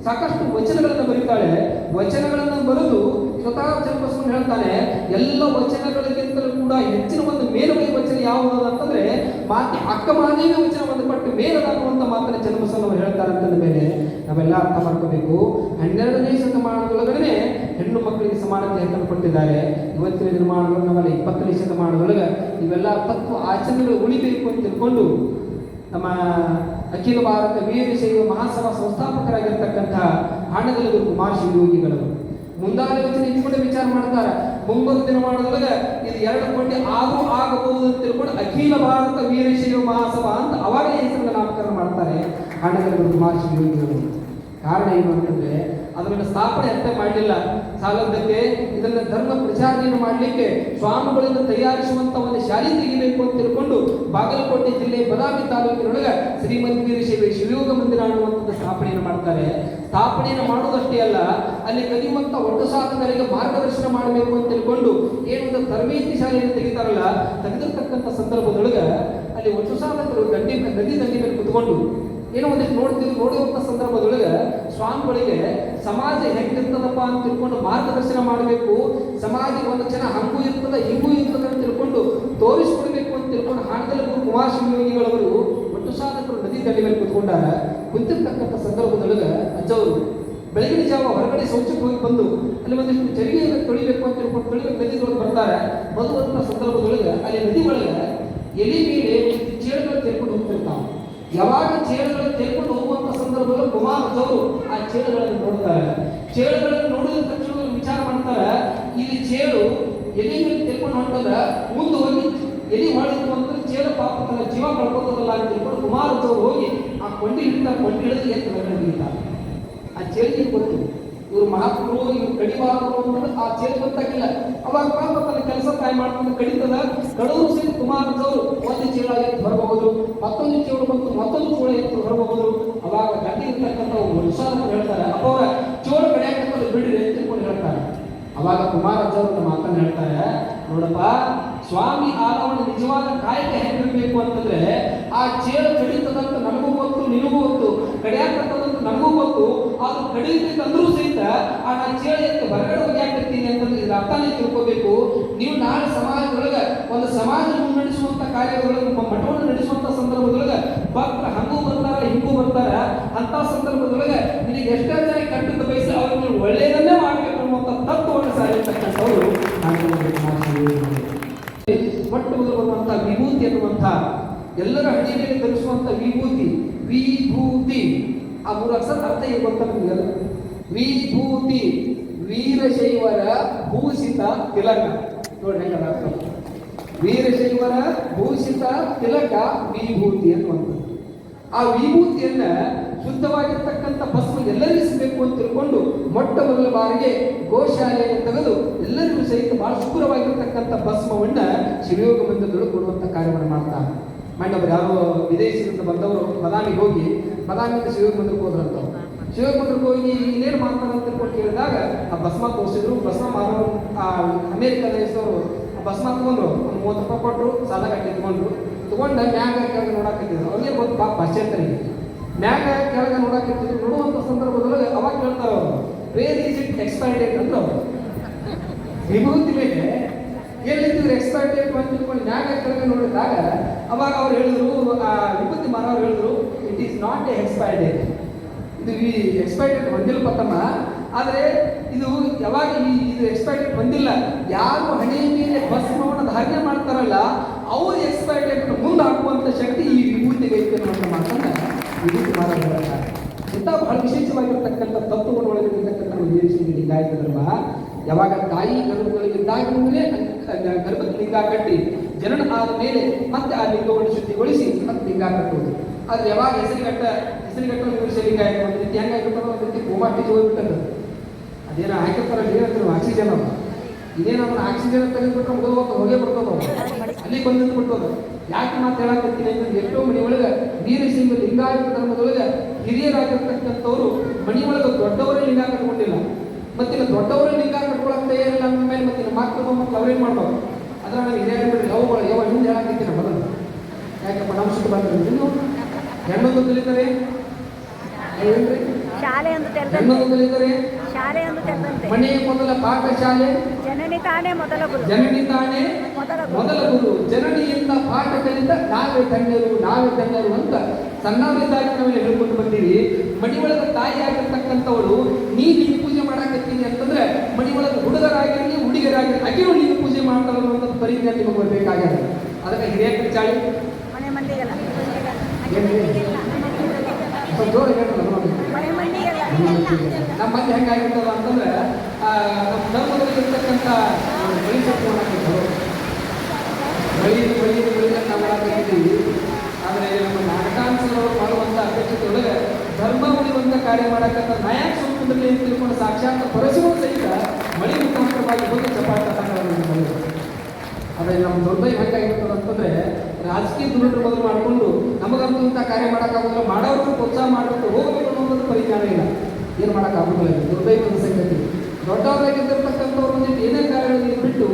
ಸಾಕಷ್ಟು ವಚನಗಳನ್ನು ಬರೀತಾಳೆ. ವಚನಗಳನ್ನು ಬರೆದು ಸ್ವತಃ ಚನ್ನಬಸವಣ್ಣ ಹೇಳ್ತಾನೆ, ಎಲ್ಲ ವಚನಗಳಿಗಿಂತಲೂ ಕೂಡ ಹೆಚ್ಚಿನ ಒಂದು ಮೇಲುಗೈ ವಚನ ಯಾವುದು ಅಂತಂದ್ರೆ ಮಾತೆ ಅಕ್ಕ ಮಹಾದೇವಿ ವಚನ ಒಂದು ಪಟ್ಟು ಮೇಲದಾಗುವಂತ ಮಾತನ್ನ ಚನ್ನಬಸವಣ್ಣವರು ಹೇಳ್ತಾರೆ ಅಂತಂದ ಮೇಲೆ ನಾವೆಲ್ಲ ಅರ್ಥ ಮಾಡ್ಕೋಬೇಕು. 12ನೇ ಶತಮಾನದೊಳಗಡೆ ಹೆಣ್ಣು ಮಕ್ಕಳಿಗೆ ಸಮಾನತೆ ಹಕ್ಕನ್ನು ಕೊಟ್ಟಿದ್ದಾರೆ. ಇವತ್ತಿನ ನಿರ್ಮಾಣಗಳು ನಮ್ಮಲ್ಲಿ 20ನೇ ಶತಮಾನದೊಳಗೆ ಇವೆಲ್ಲ ತತ್ವ ಆಚರಣೆಗಳು ಉಳಿಬೇಕು ಅಂತ ತಿಳ್ಕೊಂಡು ನಮ್ಮ ಅಖಿಲ ಭಾರತ ವೀರಶೈವ ಮಹಾಸಭಾ ಸಂಸ್ಥಾಪಕರಾಗಿರ್ತಕ್ಕಂಥ ಹಾಣಗಲೂರು ಕುಮಾರ್ ಶಿವಯೋಗಿಗಳು ಮುಂದಾಲೋಚನೆ ಇಟ್ಕೊಂಡು ವಿಚಾರ ಮಾಡ್ತಾರೆ. ಮುಂಬರುವ ದಿನಮಾನದೊಳಗೆ ಇದು 2 ಕೋಟಿ ಆದರೂ ಆಗಬಹುದು ಅಂತ ತಿಳ್ಕೊಂಡು ಅಖಿಲ ಭಾರತ ವೀರಶೈವ ಮಹಾಸಭಾ ಅಂತ ಅವಾಗಲೇ ಹೆಸರನ್ನು ನಾಮಕರಣ ಮಾಡ್ತಾರೆ ಹಾಣಗಲೂರು ಕುಮಾರ್ ಶಿವಯೋಗಿಗಳು. ಕಾರಣ ಏನು ಅಂತಂದ್ರೆ ಅದನ್ನು ಸ್ಥಾಪನೆ ಅರ್ಥ ಮಾಡಲಿಲ್ಲ. ಸಾಲದಕ್ಕೆ ಇದನ್ನ ಧರ್ಮ ಪ್ರಚಾರವನ್ನು ಮಾಡಲಿಕ್ಕೆ ಸ್ವಾಮಿಗಳಿಂದ ತಯಾರಿಸುವಂತ ಒಂದು ಶಾಲೆ ತೆಗಿಬೇಕು ಅಂತ ತಿಳ್ಕೊಂಡು ಬಾಗಲಕೋಟೆ ಜಿಲ್ಲೆ ಬದಾಮಿ ತಾಲೂಕಿನೊಳಗೆ ಶ್ರೀಮಂತ ವೀರಶೈವ ಶಿವಯೋಗ ಮಂದಿರ ಅನ್ನುವಂಥದ್ದು ಸ್ಥಾಪನೆಯನ್ನು ಮಾಡ್ತಾರೆ. ಸ್ಥಾಪನೆಯನ್ನು ಮಾಡೋದಷ್ಟೇ ಅಲ್ಲ, ಅಲ್ಲಿ ಕಲಿಯುವಂತ ಒಟ್ಟು ಸಾಧಕರಿಗೆ ಮಾರ್ಗದರ್ಶನ ಮಾಡಬೇಕು ಅಂತ ತಿಳ್ಕೊಂಡು ಏನೊಂದು ತರಬೇತಿ ಶಾಲೆಯನ್ನು ತೆಗಿತಾರಲ್ಲ, ತೆಗೆದಿರ್ತಕ್ಕಂಥ ಸಂದರ್ಭದೊಳಗೆ ಅಲ್ಲಿ ಒಟ್ಟು ಸಾಧಕರು ನದಿ ದಂಡಿ ಮೇಲೆ ಕುತ್ಕೊಂಡು ಏನೋ ಒಂದಿಷ್ಟು ನೋಡುವಂಥ ಸಂದರ್ಭದೊಳಗೆ ಸ್ವಾಮಿಗಳಿಗೆ ಸಮಾಜ ಹೆಂಗಿರ್ತದಪ್ಪ ಅಂತ ತಿಳ್ಕೊಂಡು ಮಾರ್ಗದರ್ಶನ ಮಾಡಬೇಕು, ಸಮಾಜಕ್ಕೆ ಒಂದು ಜನ ಹಂಗೂ ಇರ್ತದ ಹಿಂಗೂ ಇರ್ತದ ಅಂತ ತಿಳ್ಕೊಂಡು ತೋರಿಸ್ಕೊಡ್ಬೇಕು ಅಂತ ತಿಳ್ಕೊಂಡು ಹಾಣಗಲೂರು ಕುಮಾರ್ ಶಿವಯೋಗಿಗಳವರು ಒಟ್ಟು ಸಾಧಕರು ನದಿ ದಂಡಿ ಮೇಲೆ ಕುತ್ಕೊಂಡಾರ. ಕುಂತಿರ್ತಕ್ಕಂಥ ಸಂದರ್ಭದೊಳಗೆ ಅಜ್ಜವರು ಬೆಳಗಿನ ಜಾವ ಹೊರಗಡೆ ಶೌಚಕ್ಕೆ ಹೋಗಿ ಬಂದು ಅಲ್ಲಿ ಒಂದಿಷ್ಟು ಚರಿಗೆಯನ್ನು ತೊಳಿಬೇಕು ಅಂತ ತಿಳ್ಕೊಂಡು ತೊಳಿಬೇಕು ನದಿದೊಳಗೆ ಬರ್ತಾರೆ. ಬರುವಂಥ ಸಂದರ್ಭದೊಳಗೆ ಅಲ್ಲಿ ನದಿ ಒಳಗೆ ಎಲೆ ಮೇಲೆ ಚೇಳುಗಳು ತೆರ್ಕೊಂಡು ಹೋಗ್ತಿರ್ತಾವೆ. ಯಾವಾಗ ಚೇಳುಗಳನ್ನು ತೆಗೆದುಕೊಂಡು ಹೋಗುವಂತ ಸಂದರ್ಭದಲ್ಲಿ ಕುಮಾರಜವರು ಆ ಚೇಳುಗಳನ್ನು ನೋಡ್ತಾರೆ. ಚೇಳುಗಳನ್ನು ನೋಡಿದ ತಕ್ಷಣ ವಿಚಾರ ಮಾಡ್ತಾರೆ, ಇಲ್ಲಿ ಚೇಳು ಎಲೆ ಮೇಲೆ ತೆಗೆದುಕೊಂಡು ಹೊಂಟದ ಮುಂದೆ ಹೋಗಿ ಎಲೆ ಹೊಳಿತು ಅಂದ್ರೆ ಚೇಳು ಪಾಪ ತನ್ನ ಜೀವ ಕಳ್ಕೋತದಲ್ಲ ಅಂತ ತಿಳ್ಕೊಂಡು ಕುಮಾರಜವರು ಹೋಗಿ ಆ ಕೊಂಡಿ ಹಿಡಿತಾರೆ. ಕೊಂಡಿ ಹಿಡಿದು ಎತ್ತು ಹೊರಗಡೆ ಹಿಡಿತಾರೆ. ಆ ಚೇಳಿಗೆ ಗೊತ್ತು ಇವರು ಮಹಾತ್ಮರು, ಇವ್ರು ಕಡಿಬಾರದು ಅಂತಂದ್ರೆ ಆ ಚೇಳು ಗೊತ್ತಾಗಿಲ್ಲ. ಅವಾಗ ಪಾಪ ತನ್ನ ಕೆಲಸ ತಾಯಿ ಮಾಡ್ಕೊಂಡು ಕಡಿತದ. ಕಡೂರು ಸಹಿತ ಕುಮಾರಜವರು ಒಂದು ಚೇಳ ಎತ್ತು ಹೊರಬಹುದು, ಮತ್ತೊಂದು ಚೇಳು ಬಂತು, ಮತ್ತೊಂದು ಚೋಳ ಎತ್ತು ಹೊರಬಹುದು. ಅವಾಗ ಗಂಡಿರ್ತಕ್ಕಂಥ ಮನುಷ್ಯರು ಹೇಳ್ತಾರೆ, ಅವರ ಚೋಳು ಕಡಿಯಾಕಂತ ಬಿಡ್ರಿ ಅಂತ ತಿಳ್ಕೊಂಡು ಹೇಳ್ತಾರೆ. ಅವಾಗ ಕುಮಾರಜವರು ಮಾತನ್ನು ಹೇಳ್ತಾರೆ, ನೋಡಪ್ಪ ಸ್ವಾಮಿ ಆದವನ ನಿಜವಾದ ಕಾಯಕ ಹೆಂಗಿರ್ಬೇಕು ಅಂತಂದ್ರೆ ಆ ಚೇಳು ಕಡಿತದಂತ ನನಗೂ ಗೊತ್ತು, ನಿನಗೂ ಗೊತ್ತು, ಕಡಿಯಾಕತ್ತದಂತ ನನಗೂ ಗೊತ್ತು. ಅದು ಕಡಿಯುತ್ತೆ ಅಂದ್ರೂ ಸಹಿತ ಆ ನಾ ಚೇಳು ಎತ್ತು ಹೊರಗಡೆ ಹೋಗ್ಯಾಕತ್ತೀನಿ ಅಂತಂದ್ರೆ ಇದ್ರ ಅರ್ಥನೇ ತಿಳ್ಕೋಬೇಕು. ನೀವು ನಾಳೆ ಸಮಾಜದೊಳಗೆ ಒಂದು ಸಮಾಜ ಮುನ್ನಡೆಸುವಂತ ಕಾರ್ಯದೊಳಗೆ ಮಠವನ್ನು ನಡೆಸುವಂತ ಸಂದರ್ಭದೊಳಗೆ ಭಕ್ತರ ಹಂಗೂ ಬರ್ತಾರ ಹಿಂಗೂ ಬರ್ತಾರ. ಅಂತ ಸಂದರ್ಭದೊಳಗೆ ನಿನಗೆ ಎಷ್ಟೇ ಜನ ಕೆಟ್ಟದ್ದು ಬಯಸಿ ಅವ್ರಿಗೆ ಒಳ್ಳೆಯದನ್ನೇ ಮಾಡಬೇಕು ಅನ್ನುವಂಥ ತತ್ವವನ್ನು ಸಾರಿರ್ತಕ್ಕಂಥವ್ರು ಮೊಟ್ಟ ಮೊದಲು ಬರುವಂತಹ ವಿಭೂತಿ ಎನ್ನುವಂಥ ಎಲ್ಲರ ಹಣೆ ಮೇಲೆ ಧರಿಸುವಂತ ವಿಭೂತಿ. ವಿಭೂತಿ ಆ ಮೂರು ಅಕ್ಷರ ಅರ್ಥ ಏನು ಗೊತ್ತಾ ನಿಮಗೆಲ್ಲ? ವಿಭೂತಿ ವೀರಶೈವರ ಭೂಷಿತ ತಿಲಕ. ನೋಡಿ ಹೆಂಗ ಅರ್ಥ. ವೀರಶೈವರ ಭೂಷಿತ ತಿಲಕ ವಿಭೂತಿ ಅನ್ನುವಂಥದ್ದು. ಆ ವಿಭೂತಿಯನ್ನ ಶುದ್ಧವಾಗಿರ್ತಕ್ಕಂಥ ಭಸ್ಮ ಎಲ್ಲರಿಗೂ ಸಿಗಬೇಕು ಅಂತ ತಿಳ್ಕೊಂಡು ಮೊಟ್ಟ ಮೊದಲ ಬಾರಿಗೆ ಗೋಶಾಲೆಯನ್ನು ತೆಗೆದು ಎಲ್ಲರಿಗೂ ಸಹಿತ ಬಹಳ ಶುಭ್ರವಾಗಿರ್ತಕ್ಕಂಥ ಭಸ್ಮವನ್ನ ಶಿವಯೋಗ ಮಂದಿರದೊಳಗೆ ಕೊಡುವಂತ ಕಾರ್ಯವನ್ನು ಮಾಡ್ತಾರೆ. ಮಣ್ಣೊಬ್ಬರು ಯಾರೋ ವಿದೇಶದಿಂದ ಬಂದವರು ಬದಾಮಿಗೆ ಹೋಗಿ ಬದಾಮಿಯಿಂದ ಶಿವಯೋಗ ಮಂದಿರಕ್ಕೆ ಹೋದ್ರಂತ. ಶಿವಯೋಗ ಮಂದಿರಕ್ಕೆ ಹೋಗಿ ಇನ್ನೇನು ಮಾಡ್ತಾರೆ ಅಂತ ತಿಳ್ಕೊಂಡು ಕೇಳಿದಾಗ ಆ ಭಸ್ಮ ತೋರಿಸಿದ್ರು. ಭಸ್ಮ ಮಾರೋರು ಆ ಅಮೇರಿಕ ದೇಶದವರು ಆ ಭಸ್ಮ ತಗೊಂಡ್ರು, ಒಂದು 30 ರೂಪಾಯಿ ಕೊಟ್ಟರು, ಸಾಲ ಕಟ್ಟಿ ತಗೊಂಡ್ರು. ತಗೊಂಡ ಮ್ಯಾಗ ಕೆಳಗೆ ನೋಡಾಕತ್ತಿದ್ರು. ಅವ್ರಿಗೆ ಗೊತ್ತು ಪಾಪ ಪಾಶ್ಚಾತ್ಯರಿಗೆ ಮ್ಯಾಗ ಕೆಳಗೆ ನೋಡಾಕತ್ತಿದ್ರು. ನೋಡುವಂಥ ಸಂದರ್ಭದೊಳಗೆ ಅವಾಗ ಕೇಳ್ತಾರೆ ಅವರು, where is it expire date ಅಂತ. ಅವರು ವಿಭೂತಿ ಮೇಲೆ ಎಲ್ಲಿದ್ದರು ಎಕ್ಸ್ಪೈರ್ ಡೇಟ್ ಅಂತ ತಿಳ್ಕೊಂಡು ಮ್ಯಾಗ ಕೆಳಗೆ ನೋಡಿದಾಗ ಅವಾಗ ಅವ್ರು ಹೇಳಿದ್ರು, ಆ ವಿಭೂತಿ ಮಾರವ್ರು ಹೇಳಿದ್ರು, it is not A expire date. ಇದು ಎಕ್ಸ್ಪೈರ್ ಡೇಟ್ ಹೊಂದಿಲ್ಲ ಪತ್ತಮ್ಮ. ಆದರೆ ಇದು ಯಾವಾಗ ಇದು ಎಕ್ಸ್ಪೈರ್ ಡೇಟ್ ಬಂದಿಲ್ಲ, ಯಾರು ಹಣೆ ಮೇಲೆ ಭಸ್ಮವನ್ನು ಧಾರಣೆ ಮಾಡ್ತಾರಲ್ಲ ಅವ್ರು ಎಕ್ಸ್ಪೈರ್ ಡೇಟ್ ಮುಂದೆ ಹಾಕುವಂಥ ಶಕ್ತಿ ಈ ವಿಭೂತಿಗೆ ಐತೆ ಅನ್ನುವಂಥ ಮಾತನ್ನ ವಿಭೂತಿ ಮಾರಾಟ. ಇಂಥ ಬಹಳ ವಿಶೇಷವಾಗಿರ್ತಕ್ಕಂಥ ತತ್ವವನ್ನು ಒಳಗಿರ್ತಕ್ಕಂಥ ವೀರಶೈವ ಲಿಂಗಾಯತ ಧರ್ಮ. ಯಾವಾಗ ತಾಯಿ ಗರ್ಭದೊಳಗಿದ್ದಾಗಲೇ ಗರ್ಭಕ್ಕೆ ಲಿಂಗ ಕಟ್ಟಿ ಜನನ ಆದ ಮೇಲೆ ಮತ್ತೆ ಆ ಲಿಂಗವನ್ನು ಶುದ್ಧಿಗೊಳಿಸಿ ಮತ್ತೆ ಲಿಂಗ ಕಟ್ಟುವುದು. ಆದ್ರೆ ಯಾವಾಗ ಹೆಸರುಗಟ್ಟಲು ವೀರಶೈವ ಲಿಂಗಾಯತ ಒಂದು ರೀತಿ ಹೆಂಗಾಗಿರ್ತಾರೋ ಒಂದು ರೀತಿ ಕೋಮಾ ಸ್ಟೇಜ್ ಹೋಗ್ಬಿಟ್ಟದ್ದು. ಅದೇನೋ ಹಾಕಿರ್ತಾರಲ್ಲ ಏನಂತಾರೆ ಆಕ್ಸಿಜನ್ ಅವ, ಇದೇನು ಅವನ್ನ ಆಕ್ಸಿಜನ್ ತೆಗೆದುಬಿಟ್ರೆ ಮುಗಿದ ಹೊಗೆ ಬರ್ತದ, ಅಲ್ಲಿ ಬಂದು ಬಿಟ್ಟೋದು. ಯಾಕೆ ಮಾತು ಹೇಳಾಕತ್ತೀನಿ ಅಂತಂದ್ರೆ ಎಷ್ಟೋ ಮನೆ ಒಳಗೆ ವೀರಶೈವ ಲಿಂಗಾಯತ ಧರ್ಮದೊಳಗೆ ಹಿರಿಯರಾಗಿರ್ತಕ್ಕಂಥವ್ರು ಮನೆ ಒಳಗೆ ದೊಡ್ಡವರೇ ಲಿಂಗ ಕಟ್ಕೊಂಡಿಲ್ಲ. ಮತ್ತಿನ ದೊಡ್ಡವರೇ ಲಿಂಗ ಕಟ್ಕೊಳಕ್ ತಯಾರಿಲ್ಲ ಅಂದ ಮೇಲೆ ಮತ್ತಿನ ಮಕ್ಕಳು ಮಕ್ಕಳು ಅವರೇನು ಮಾಡ್ಬೋದು? ಅದ್ರ ನಾನು ಹಿರಿಯರು ಬಿಡ್ರಿ ಯಾವ ಹಿಂದೆ ಹೇಳಾಕತ್ತೀನಿ ಮೊದಲು. ಯಾಕಪ್ಪ ನಮ್ಮ ಸುತ್ತ ಬಂದ್ರೆ ನೀವು ಹೆಣ್ಣೊಂದು ಕಲಿತಾರೆ, ಹೆಣ್ಣೊಂದು ಕಲಿತಾರೆ, ಮನೆಯ ಮೊದಲ ಪಾಠಶಾಲೆ ಜನನಿ ತಾನೇ ಮೊದಲ ಗುರು. ಜನನಿಯಿಂದ ಪಾಠ ಕಲಿತ ನಾವೇ ಧನ್ಯರು ಅಂತ ಸಣ್ಣವರಿದ್ದಾಗ ನಾವೆಲ್ಲ ಹೇಳ್ಕೊಂಡು ಬಂದೀವಿ. ಮನಿ ಒಳಗೆ ತಾಯಿ ಆಗಿರ್ತಕ್ಕಂಥವಳು ನೀ ಲಿಂಗ ಪೂಜೆ ಮಾಡಾಕತ್ತೀನಿ ಅಂತಂದ್ರೆ ಮನಿ ಒಳಗೆ ಹುಡುಗರಾಗಿರಲಿ ಹುಡುಗರಾಗಿರಲಿ ಅಗಿರು ಲಿಂಗ ಪೂಜೆ ಮಾಡ್ತಾರ ಅನ್ನುವಂಥ ಪರಿಜ್ಞಾನ ನಿಮಗೆ ಬರ್ಬೇಕಾಗ್ಯದ. ಅದಕ್ಕೆ ಹಿರಿಯ ಚಾಳಿ ಜೋರು ಹೇಳ್ತಲ್ಲ ನೋಡಿ. ನಮ್ಮ ಮಂದಿ ಹೆಂಗಾಗಿರ್ತದ ಅಂತಂದ್ರೆ ನಮ್ಮ ಧರ್ಮದಲ್ಲಿರ್ತಕ್ಕಂಥ ಬಳಿ ಹಾಕಿದ್ರು ಬಳಿ ನಾವು ಮಾಡಾಕಿದ್ದೀವಿ. ಆದರೆ ನಮ್ಮ ನಾಟಕಾಂಶಗಳು ಮಾಡುವಂಥ ಅಧ್ಯಕ್ಷತೆಯೊಳಗೆ ಧರ್ಮ ಉಳಿಯುವಂಥ ಕಾರ್ಯ ಮಾಡಕ್ಕಂಥ ನಾಯಕ ಸಂಸ್ಕೃತಿಯಲ್ಲಿ ಅಂತ ತಿಳ್ಕೊಂಡು ಸಾಕ್ಷಾತ್ ಪರಶುವ ಸಹಿತ ಮಳಿ ಮುಖಾಂತರವಾಗಿ ಹೋಗಿ ಚಪಾಟ ಆದರೆ ನಮ್ಮ ದುರ್ದೈವ ಹೆಂಗಾಗಿರ್ತದೆ ಅಂತಂದ್ರೆ ರಾಜಕೀಯ ದುರುಳು ಮೊದಲು ಮಾಡಿಕೊಂಡು ನಮಗಂತೂ ಇಂಥ ಕಾರ್ಯ ಮಾಡೋಕ್ಕಾಗೋದಿಲ್ಲ, ಮಾಡೋರು ಪ್ರೋತ್ಸಾಹ ಮಾಡಬೇಕು ಹೋಗಬೇಕು ಅನ್ನೋದು ಪರಿಜ್ಞಾನ ಇಲ್ಲ. ಏನು ಮಾಡೋಕ್ಕಾಗೋದಿಲ್ಲ. ದುರ್ದೈವದ ಸಂಗತಿ. ದೊಡ್ಡವರಾಗಿದ್ದಿರ್ತಕ್ಕಂಥವ್ರು ಒಂದಿಟ್ಟು ಏನೇ ಕಾರ್ಯಗಳನ್ನು ಬಿಟ್ಟು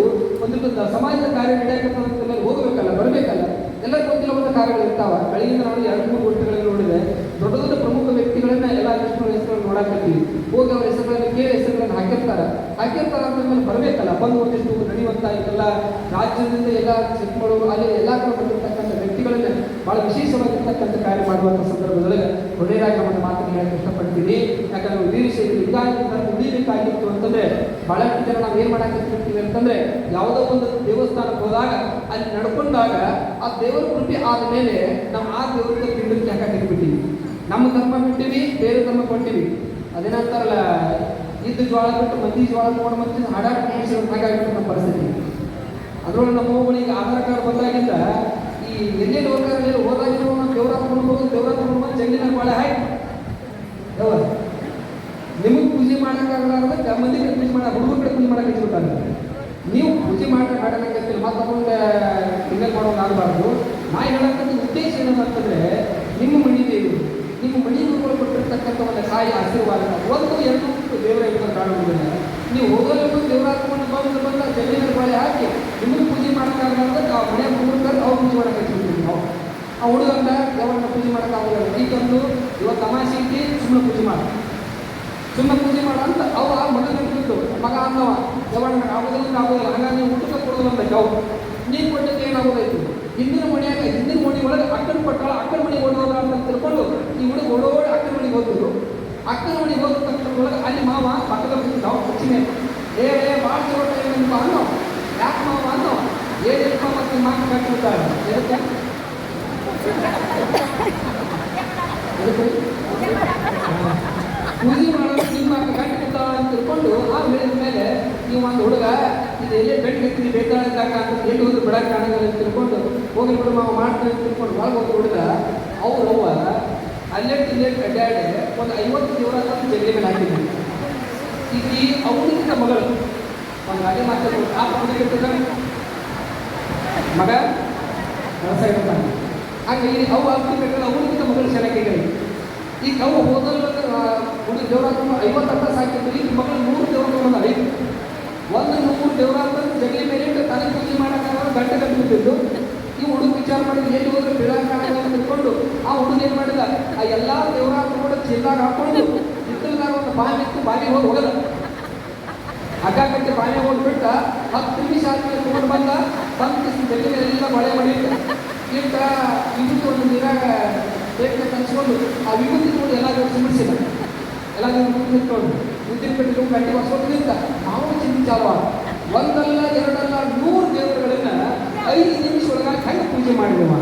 ಒಂದಿಟ್ಟು ಸಮಾಜದ ಕಾರ್ಯ ನಡೆಯಕ್ಕಂಥ ಮೇಲೆ ಹೋಗಬೇಕಲ್ಲ, ಬರಬೇಕಲ್ಲ. ಎಲ್ಲರಿಗೂ ಗೊತ್ತಿಲ್ಲದ ಕಾರ್ಯಗಳು ಇರ್ತಾವ. ಬೆಳಗಿಂದ ನಾವು 2-3 ವರ್ಷಗಳಲ್ಲಿ ನೋಡಿದೆ ದೊಡ್ಡ ದೊಡ್ಡ ಪ್ರಮುಖ ವ್ಯಕ್ತಿಗಳನ್ನ ಎಲ್ಲ ಹೆಸರುಗಳನ್ನು ನೋಡಾಕತ್ತೀವಿ. ಹೋಗಿ ಅವ್ರ ಹೆಸರುಗಳನ್ನು ಕೇಳಿ ಹೆಸರುಗಳನ್ನು ಹಾಕಿರ್ತಾರೆ ಅಂತಂದ್ರೆ ಬರಬೇಕಲ್ಲ. ಬಂದು ಒಂದಿಷ್ಟು ನಡೆಯುವಂಥ ಎಲ್ಲ ರಾಜ್ಯದಿಂದ ಎಲ್ಲ ಚೆಕ್ ಮಾಡೋರು ಅಲ್ಲಿ ಎಲ್ಲ ಕಡೆ ಬಂದಿರ್ತಕ್ಕಂಥ ವ್ಯಕ್ತಿಗಳನ್ನ ಬಹಳ ವಿಶೇಷವಾಗಿರ್ತಕ್ಕಂಥ ಕಾರ್ಯ ಮಾಡುವಂಥ ಸಂದರ್ಭದೊಳಗೆ ಒಳ್ಳೆಯದಾಗಿ ನಮ್ಮ ಮಾತನ್ನು ಹೇಳಕ್ಕೆ ಇಷ್ಟಪಡ್ತೀನಿ. ಯಾಕಂದ್ರೆ ವೀರಶೈವ ಲಿಂಗಾಯತ ಉಳಿಬೇಕಾಗಿತ್ತು ಅಂತಂದ್ರೆ ಬಹಳಷ್ಟು ಜನ ನಾವು ಏನು ಮಾಡಾಕತ್ತೀವಿ ಅಂತಂದ್ರೆ ಯಾವುದೋ ಒಂದು ದೇವಸ್ಥಾನಕ್ಕೆ ಹೋದಾಗ ಅಲ್ಲಿ ನಡ್ಕೊಂಡಾಗ ಆ ದೇವರ ಕೃಪೆ ಆದ ಮೇಲೆ ನಾವು ಆ ದೇವರಿಗೆ ತಿಂಡಿಗೆ ಹಾಕಿಬಿಟ್ಟಿವಿ. ನಮ್ಮ ಧರ್ಮ ಬಿಟ್ಟಿವಿ, ಬೇರೆ ಧರ್ಮ ಕೊಟ್ಟಿವಿ. ಅದೇನಂತಾರಲ್ಲ, ಇದ್ದ ಜ್ವಾಳ ಬಿಟ್ಟು ಮಂದಿ ಜ್ವಾಳ ತಗೊಂಡು ಮತ್ತೆ ಹಾಗಾಗಿಬಿಟ್ಟು ನಮ್ಮ ಪರಿಸ್ಥಿತಿ. ಅದರೊಳಗೆ ನಮ್ಮ ಹೋಗಳಿಗೆ ಆಧಾರ್ ಕಾರ್ಡ್ ಬಂದಾಗಿಂದ ಈ ಎಲ್ಲೆಲ್ಲಿ ಹೋದಾಗಿರೋ ನಾವು ದೇವರ ತಗೊಂಡು ಜಂಗಿನ ಬಾಳೆ ಹಾಕಿ ನಿಮಗೆ ಪೂಜೆ ಮಾಡೋಕ್ಕಾಗಲಾರ್ದ ಮಂದಿಗೆ ಪೂಜೆ ಮಾಡ ಹುಡುಗರ ಕಡೆ ಪೂಜೆ ಮಾಡಕ್ಕೆ ಹಚ್ಚಿಬಿಟ್ಟಾಗ ನೀವು ಪೂಜೆ ಮಾಡಕ್ಕಾಗತ್ತಿಲ್ಲ. ಮತ್ತೆ ತಗೊಂಡು ಹಿಂಗಲ್ ಮಾಡೋದಾಗಬಾರ್ದು. ನಾ ಹೇಳಕ್ಕಂಥ ಉದ್ದೇಶ ಏನಂತಂದ್ರೆ ನಿಮ್ಮ ಮನೆ ದೇವರು, ನಿಮ್ಮ ಮನೆ ದೇವರು ಕೊಟ್ಟಿರ್ತಕ್ಕಂಥ ಒಂದು ಕಾಯಿ ಆಶೀರ್ವಾದ 1-2 ದೇವರ ಕಾಣುವುದಿಲ್ಲ. ನೀವು ಹೋಗಲು ದೇವರಾತ್ಮನ್ನು ಬಂದ ಜಗಲಿನ ಬಾಳೆ ಹಾಕಿ ನಿಮಗೆ ಪೂಜೆ ಮಾಡೋಕ್ಕಾಗ ಮಾಡಕ್ಕೆ ಆ ಮನೆ ಹುಡುಗರು ಅವ್ರು ಪೂಜೆ ಮಾಡಕ್ಕೆ ನಾವು ಆ ಹುಡುಗಂದ ದೇವರನ್ನ ಪೂಜೆ ಮಾಡಕ್ಕೆ ಆಗೋಲ್ಲ ಈಗಂದು ಇವತ್ತು ತಮಾಷೆ ಇಟ್ಟು ಸುಮ್ಮನೆ ಪೂಜೆ ಮಾಡ ಸುಮ್ಮನೆ ಪೂಜೆ ಮಾಡ ಅಂತ ಅವ ಮಗನ ಬಿಟ್ಟು ಮಗ ಅನ್ನವ ದೇವರನ್ನ ಆಗೋದಿಲ್ಲ ಹಂಗಾಗಿ ನೀವು ಊಟಕ್ಕೆ ಕೊಡೋದು ಅಂಬೇಕು ಅವು ನೀರು ಕೊಟ್ಟಕ್ಕೆ ಏನಾಗೋದೈತಿ ಹಿಂದಿನ ಮನೆ ಒಳಗೆ ಅಕ್ಕನ ಕೊಟ್ಟಾಳ ಅಕ್ಕನ ಮನೆಗೆ ಓಡೋದ ಅಂತ ತಿಳ್ಕೊಂಡು ಈ ಹುಡುಗ ಓಡೋಡಿ ಅಕ್ಕನ ಮನೆಗೆ ಹೋದ್ರು ಅಕ್ಕನ ಮನೆಗೆ ಹೋದ ತಕ್ಷಣದೊಳಗೆ ಅಲ್ಲಿ ಮಾವ ಪಕ್ಕದ ನಾವು ಹೆಚ್ಚಿನ ಭಾಳ ಚೋಟ ಏನಂತ ಅನ್ನೋ ಯಾಕೆ ಮಾವ ಅನ್ನೋ ಏನಪ್ಪ ಮತ್ತೆ ಮಾತು ಕಟ್ಟಿರ್ತಾಳೆ ಎದಕ್ಕೆ ಪೂಜೆ ಮಾಡೋದು ನಿಮ್ಮ ಗಂಟು ಅಂತ ತಿಳ್ಕೊಂಡು ಆ ಹೇಳಿದ ಮೇಲೆ ನೀವು ಒಂದು ಹುಡುಗ ಇದು ಎಲ್ಲೇ ಬೆಟ್ಟು ಎತ್ತಿ ಬೇಕಾದಾಗ ಅಂತ ಎಲ್ಲಿ ಹೋದ್ರು ಬಿಡಕ್ಕೆ ಕಾಣಲ್ಲ ಅಂತ ತಿಳ್ಕೊಂಡು ಹೋಗಿ ಬಿಡು ನಾವು ಮಾಡ್ತೀವಿ ಅಂತ ತಿಳ್ಕೊಂಡು ಒಳಗೆ ಹೋಗಿ ಹುಡುಗ ಅವ್ವ ಅಲ್ಲೇ ಅಡ್ಡಾಡಿ ಒಂದು 50 ದೇವರ ಜಗಲಿ ಮೇಲೆ ಹಾಕಿದ್ವಿ ಈಗ ಈ ಅವನಿಗಿಂತ ಮಗಳು ಒಂದು ಅದೇ ಮಾತಾಡ್ಬೋದು ಆ ಹುಡುಗಿರ್ತದ ಮಗ ಕೆಲಸ ಇರ್ತಾನೆ ಹಾಗೆ ಈ ಅವು ಆಗ್ತಿರ್ಬೇಕಾದ್ರೆ ಅವನಿಗಿಂತ ಮಗಳು ಚೆನ್ನಾಗಿ ಈಗ ಅವು ಹೋದಲ್ಲ ಹುಡುಗ ದೇವರಾತ್ರ 50 ಅರ್ಥ ಸಾಕಿದ್ರು ಈಗ ಮಗಳು 100 ದೇವ್ರ ಒಂದು 100 ದೇವರಾತ್ರ ಜಗಲಿ ಮೇಲೆ ಇಟ್ಟು ತಲೆ ಪೂಜೆ ಮಾಡೋಕ್ಕಾಗ ಗಂಟೆ ಬಿಟ್ಟಿದ್ದು ಈ ಹುಡುಗ ವಿಚಾರ ಮಾಡಿದ್ರೆ ಎಲ್ಲಿ ಹೋದ್ರೆ ಬೀಳಕ್ಕಾಗಲ್ಲ ಅಂತ ತಿಳ್ಕೊಂಡು ಆ ಹುಡುಗ ಏನು ಮಾಡಿದ ಆ ಎಲ್ಲ ದೇವರಾತ್ರ ಕೂಡ ಚಿಲ್ಲಾಗ ಹಾಕೊಂಡು ಇದ್ದಲ್ಲಾಗ ಒಂದು ಬಾವಿ ಇತ್ತು ಬಾವಿಗೆ ಹೋಗಿ ಹೋಗಲ್ಲ ಹಗ್ಗ ಕಟ್ಟಿ ಬಾವಿಗೆ ಹೋಗ್ಬಿಟ್ಟ 10 ನಿಮಿಷ ಆದ್ಮೇಲೆ ತಗೊಂಡು ಬಂದ ಜಗಲಿ ಮೇಲೆ ಎಲ್ಲ ಮಳೆ ಮಾಡಿಟ್ಟ ಇಟ್ಟ ವಿಭೂತಿ ಒಂದು ನೀರಾಗ ಬೇಕಂತ ಕನ್ಸ್ಕೊಂಡು ಆ ವಿಭೂತಿ ನೋಡಿ ಎಲ್ಲ ಸಿಂಬಿಡಿಸಿದ ಎಲ್ಲ ನಿಂತ್ಕೊಂಡು ಉದ್ದಿನ ಕಟ್ಟಿ ಗಂಟೆ ವರ್ಷ ನಿಂತ ನಾವು ಚಿಂತೆ ಚಾಲುವ ಒಂದಲ್ಲ ಎರಡಲ್ಲ 100 ದೇವರುಗಳನ್ನ 5 ನಿಮಿಷ ಒಳಗಾಗಿ ಹೆಂಗೆ ಪೂಜೆ ಮಾಡಿದೆವ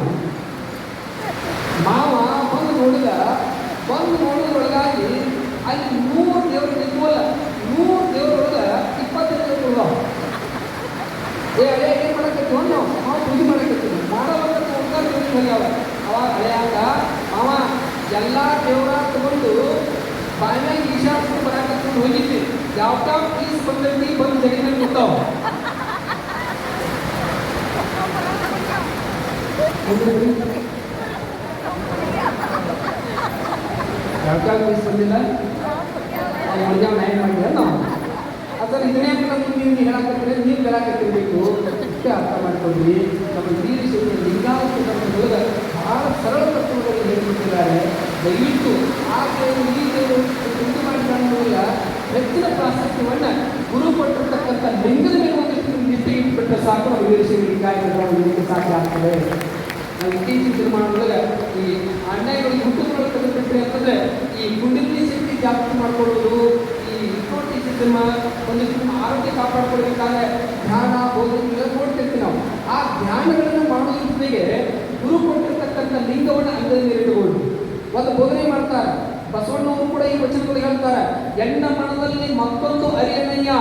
ಮಾವ ಬಂದು ನೋಡೋದ್ರೊಳಗಾಗಿ ಅಲ್ಲಿ 100 ದೇವರು ನಿಂತವಲ್ಲ 100 ದೇವರೊಳಗೆ 25 ದೇವರು ಅದೇ ಏನು ಮಾಡಕತ್ತೀವಿ ನಾವು ಪೂಜೆ ಮಾಡಕತ್ತೀವಿ ಮಾಡೋವಂಥ ಹೋಗ್ಯಾವ ಅವಾಗ ಹಳೆಯಾಗ ಅವ ಎಲ್ಲ ದೇವರ ತಗೊಂಡು ಬಾಯಿನಾಗ ಈಶಾಡ್ಸ್ಕೊಂಡು ಬರಾಕತ್ಕೊಂಡು ಹೋಗಿದ್ವಿ ಯಾವ ಪೀಸ್ ಬಂದೈತಿ ಬಂದು ಜಗತ್ತಿನಲ್ಲಿ ಕೊಡ್ತಾವ ಯಾವ ಪೀಸ್ ಬಂದಿಲ್ಲ ಹುಡುಗ ನ್ಯಾಯ ಮಾಡಿದ್ರೆ ನಾವು ಅದರ ಇದನ್ನೇ ನೀವು ಹೇಳಕತ್ತಿದ್ರೆ ನೀವು ಹೇಳಕತ್ತಿರ್ಬೇಕು ಇಷ್ಟೇ ಅರ್ಥ ಮಾಡ್ಕೊಂಡ್ರಿ ನಮ್ಮ ವೀರಶೈವ ಲಿಂಗಾಯತ ಧರ್ಮದೊಳಗೆ ಬಹಳ ಸರಳ ತತ್ವಗಳಲ್ಲಿ ಹೇಳ್ಬಿಟ್ಟಿದ್ದಾರೆ ದಯವಿಟ್ಟು ಆ ದೇವರು ಈ ದೇವರು ಉಂಟು ಮಾಡಿ ಕಾಣುವುದಿಲ್ಲ ಹೆಚ್ಚಿನ ಪ್ರಾಶಸ್ತ್ಯವನ್ನು ಗುರು ಕೊಟ್ಟಿರ್ತಕ್ಕಂಥ ಲಿಂಗದ ಮೇಲೆ ಒಂದಿಷ್ಟು ನಿಷ್ಠೆ ಇಟ್ಬಿಟ್ರೆ ಸಾಕು ನಮ್ಮ ವೀರಶೈವ ಲಿಂಗಾಯತ ಧರ್ಮಕ್ಕೆ ಸಾಧ್ಯ ಆಗ್ತದೆ ನಾವು ಇತ್ತೀಚಿನ ನಿರ್ಮಾಣದೊಳಗೆ ಈ ಅಣ್ಣಗಳಿಗೆ ಹುಟ್ಟುಗಳನ್ನು ತೆಗೆದುಬಿಟ್ರೆ ಅಂತಂದರೆ ಈ ಕುಂಡಲಿನಿ ಶಕ್ತಿ ಜಾಗೃತಿ ಮಾಡ್ಕೊಳ್ಳೋದು ಸಿಸ್ಟಮ್ ಒಂದಿಷ್ಟು ಆರೋಗ್ಯ ಕಾಪಾಡ್ಕೊಳ್ಬೇಕಾದ್ರೆ ಧ್ಯಾನ ಬೋಧನೆ ನೋಡ್ತಿರ್ತೀವಿ ನಾವು ಆ ಧ್ಯಾನಗಳನ್ನು ಮಾಡೋದ್ರ ಜೊತೆಗೆ ಗುರು ಕೊಟ್ಟಿರ್ತಕ್ಕಂಥ ಲಿಂಗವನ್ನು ಅಂಗದ ಮೇಲೆ ಇಟ್ಟುಕೊಂಡು ಒಂದು ಬೋಧನೆ ಮಾಡ್ತಾರೆ ಬಸವಣ್ಣವರು ಕೂಡ ಈ ವಚನಗಳು ಹೇಳ್ತಾರೆ ಎನ್ನ ಮನದಲ್ಲಿ ಮತ್ತೊಂದು ಅರಿಯನಯ್ಯ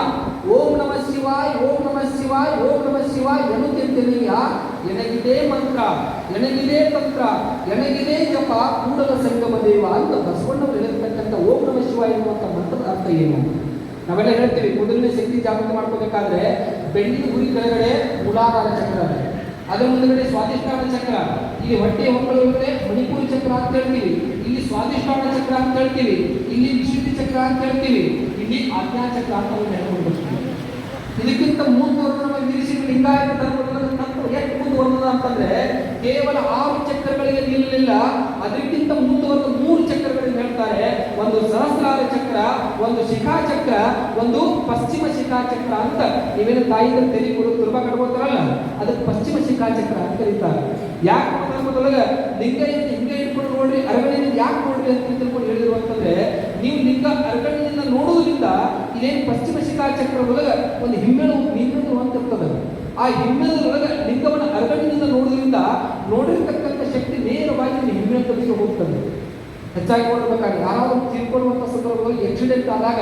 ಓಂ ನಮಃ ಶಿವಾಯ್ ಓಂ ನಮಃ ಶಿವಾಯ್ ಓಂ ನಮಃ ಶಿವಾಯ್ ಎನ್ನುತ್ತಿರ್ತೀನಯ್ಯ ಎನಗಿದೆ ಮಂತ್ರ ಎನಗಿದೆ ತಂತ್ರ ಎನಗಿದೆ ಜಪ ಕೂಡಲ ಸಂಗಮ ದೇವ ಅಂತ ಬಸವಣ್ಣವರು ಹೇಳಿರ್ತಕ್ಕಂಥ ಓಂ ನಮಃ ಶಿವಾಯ್ ಎನ್ನುವಂಥ ಮಂತ್ರದ ಅರ್ಥ ಏನು ನಾವೆಲ್ಲ ಹೇಳ್ತೀವಿ ಮೊದಲನೇ ಶಕ್ತಿ ಜಾಗೃತಿ ಮಾಡ್ಕೋಬೇಕಾದ್ರೆ ಬೆಳ್ಳಿನ ಗುರಿ ಕೆಳಗಡೆ ಮೂಲಾಧಾರ ಚಕ್ರ ಅದರ ಮುಂದಗಡೆ ಸ್ವಾಧಿಷ್ಠಾನ ಚಕ್ರ ಇಲ್ಲಿ ಹೊಟ್ಟೆ ಹೊಕ್ಕಳೊಳಗಡೆ ಮಣಿಪುರಿ ಚಕ್ರ ಅಂತ ಹೇಳ್ತೀವಿ ಇಲ್ಲಿ ಸ್ವಾಧಿಷ್ಠಾನ ಚಕ್ರ ಅಂತ ಹೇಳ್ತೀವಿ ಇಲ್ಲಿ ವಿಶುದ್ಧಿ ಚಕ್ರ ಅಂತ ಹೇಳ್ತೀವಿ ಇಲ್ಲಿ ಆಜ್ಞಾ ಚಕ್ರ ಅಂತ ಹೇಳ್ಕೊಂಡು ಬರ್ತೀವಿ ಇದಕ್ಕಿಂತ ಮುಂದುವರೆದ ನಮ್ಮ ವೀರಶೈವ ಲಿಂಗಾಯತ ಧರ್ಮದ ತತ್ವ ಎಷ್ಟು ಮುಂದುವರೆದ ಅಂತಂದ್ರೆ ಕೇವಲ 6 ಚಕ್ರಗಳಿಗೆ ನಿಲ್ಲಲಿಲ್ಲ ಅದಕ್ಕಿಂತ ಮುಂದುವರೆದ 3 ಚಕ್ರಗಳಿಗೆ ಹೇಳ್ತಾರೆ ಒಂದು ಸಹಸ್ರಾರ ಚಕ್ರ ಒಂದು ಶಿಖಾ ಚಕ್ರ ಒಂದು ಪಶ್ಚಿಮ ಶಿಖಾ ಚಕ್ರ ಅಂತ ನೀವೇನು ತಾಯಿಯಿಂದ ತೆರಿ ಕೊಡು ತುರ್ಬ ಕಟ್ಕೊಳ್ತಾರಲ್ಲ ಅದಕ್ಕೆ ಪಶ್ಚಿಮ ಶಿಖಾ ಚಕ್ರ ಅಂತ ಕರೀತಾರೆ ಯಾಕೆ ಧರ್ಮದೊಳಗೆ ಲಿಂಗ ಹಿಂಗೆ ಇಟ್ಕೊಂಡು ನೋಡ್ರಿ ಅರಗಣಿಯಿಂದ ಯಾಕೆ ನೋಡ್ರಿ ಅಂತ ತಿಳ್ಕೊಂಡು ಹೇಳಿರುವಂತಂದ್ರೆ ನೀವು ಲಿಂಗ ಅರಗಣಿಯಿಂದ ನೋಡುವುದರಿಂದ ಇದೇನು ಪಶ್ಚಿಮ ಶಿಖಾ ಚಕ್ರದೊಳಗೆ ಒಂದು ಹಿಮ್ಮೆಳು ಅಂತಿರ್ತದೆ ಆ ಹಿಮ್ಮೆಳದೊಳಗೆ ಲಿಂಗವನ್ನು ಅರಗಣಿಯಿಂದ ನೋಡುವುದರಿಂದ ನೋಡಿರ್ತಕ್ಕಂಥ ಶಕ್ತಿ ನೇರವಾಗಿ ಹಿಮ್ಮೆಳ ಕಡೆಗೆ ಹೋಗ್ತದೆ ಹೆಚ್ಚಾಗಿ ನೋಡ್ಬೇಕಾದ್ರೆ ಯಾರಾದರೂ ತೀರ್ಕೊಳ್ಳುವಂಥ ಸಂದರ್ಭದಲ್ಲಿ ಆಕ್ಸಿಡೆಂಟ್ ಆದಾಗ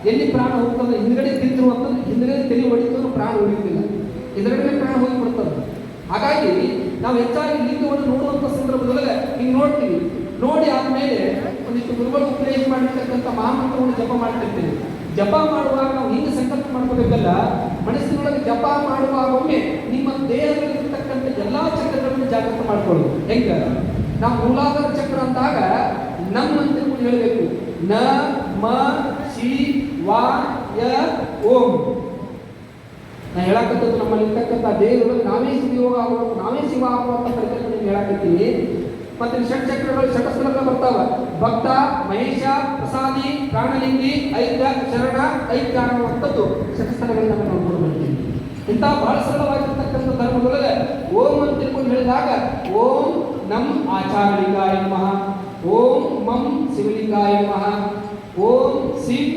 ಎಲ್ಲಿ ಪ್ರಾಣ ಹೋಗ್ತದೆ ಹಿಂದ್ಗಡೆ ತಿಂದಿರುವಂಥದ್ದು ಹಿಂದ್ಗಡೆ ತಲೆ ಹೊಡಿತಂದ್ರೆ ಪ್ರಾಣ ಉಳಿಯುತ್ತಿಲ್ಲ ಎದುರುಗಡೆ ಪ್ರಾಣ ಹೋಗಿಬಿಡ್ತದೆ ಹಾಗಾಗಿ ನಾವು ಹೆಚ್ಚಾಗಿ ಲಿಂಗವನ್ನು ನೋಡುವಂಥ ಸಂದರ್ಭದೊಳಗೆ ಹಿಂಗೆ ನೋಡ್ತೀವಿ ನೋಡಿ ಆದಮೇಲೆ ಒಂದಿಷ್ಟು ಗುರುಗಳು ಉಪದೇಶ ಮಾಡಿರ್ತಕ್ಕಂಥ ಮಹಾಮಂತ್ರವನ್ನು ಜಪ ಮಾಡ್ತಿರ್ತೀವಿ ಜಪ ಮಾಡುವಾಗ ನಾವು ಹಿಂಗೆ ಸಂಕಲ್ಪ ಮಾಡ್ಕೋಬೇಕಲ್ಲ ಮನಸ್ಸಿನೊಳಗೆ ಜಪ ಮಾಡುವಾಗ ಒಮ್ಮೆ ನಿಮ್ಮ ದೇಹದಲ್ಲಿ ಇರ್ತಕ್ಕಂಥ ಎಲ್ಲಾ ಚಕ್ರಗಳನ್ನು ಜಾಗೃತ ಮಾಡ್ಕೊಳ್ಳೋದು ಹೆಂಗ ನಾವು ಮೂಲಾಧಾರ ಚಕ್ರ ಅಂದಾಗ ನಮ್ಮ ಅಂತ ಹೇಳಬೇಕು ನ ಮ ಶಿ ವಾ ಯ ಓಂ ನಾನು ಹೇಳಕತ್ತದ್ದು ನಮ್ಮಲ್ಲಿ ಇರ್ತಕ್ಕಂಥ ದೇವರು ನಾವೇ ಶಿವಯೋಗ ಆಗಬೇಕು, ನಾವೇ ಶಿವ ಆಗುವಂತ ಪರಿಕಲ್ಪನೆ ಹೇಳಕತ್ತೀವಿ. ಮತ್ತೆ ಷಟ್ಚಕ್ರಗಳು ಷಟಸ್ಥಳಗಳು ಬರ್ತಾವ. ಭಕ್ತ, ಮಹೇಶ, ಪ್ರಸಾದಿ, ಪ್ರಾಣಲಿಂಗಿ, ಐಕ್ಯ, ಶರಣ, ಐಕ್ಯ ಅನ್ನುವಂಥದ್ದು ಷಟಸ್ಥಳಗಳನ್ನ ನಾವು ನೋಡ್ಕೊಂಡು ಬರ್ತೀವಿ. ಇಂಥ ಬಹಳ ಸರಳವಾಗಿರ್ತಕ್ಕಂಥ ಧರ್ಮದೊಳಗೆ ಓಂ ಅಂತ ತಿಳ್ಕೊಂಡು ಹೇಳಿದಾಗ ಓಂ ನಮ್ ಆಚಾರಲಿಂಗಾಯ ನಮಃ, ಓಂ ಮಂ ಶಿವಲಿಂಗಾಯ ನಮಃ, ಓಂ ಸಿಂ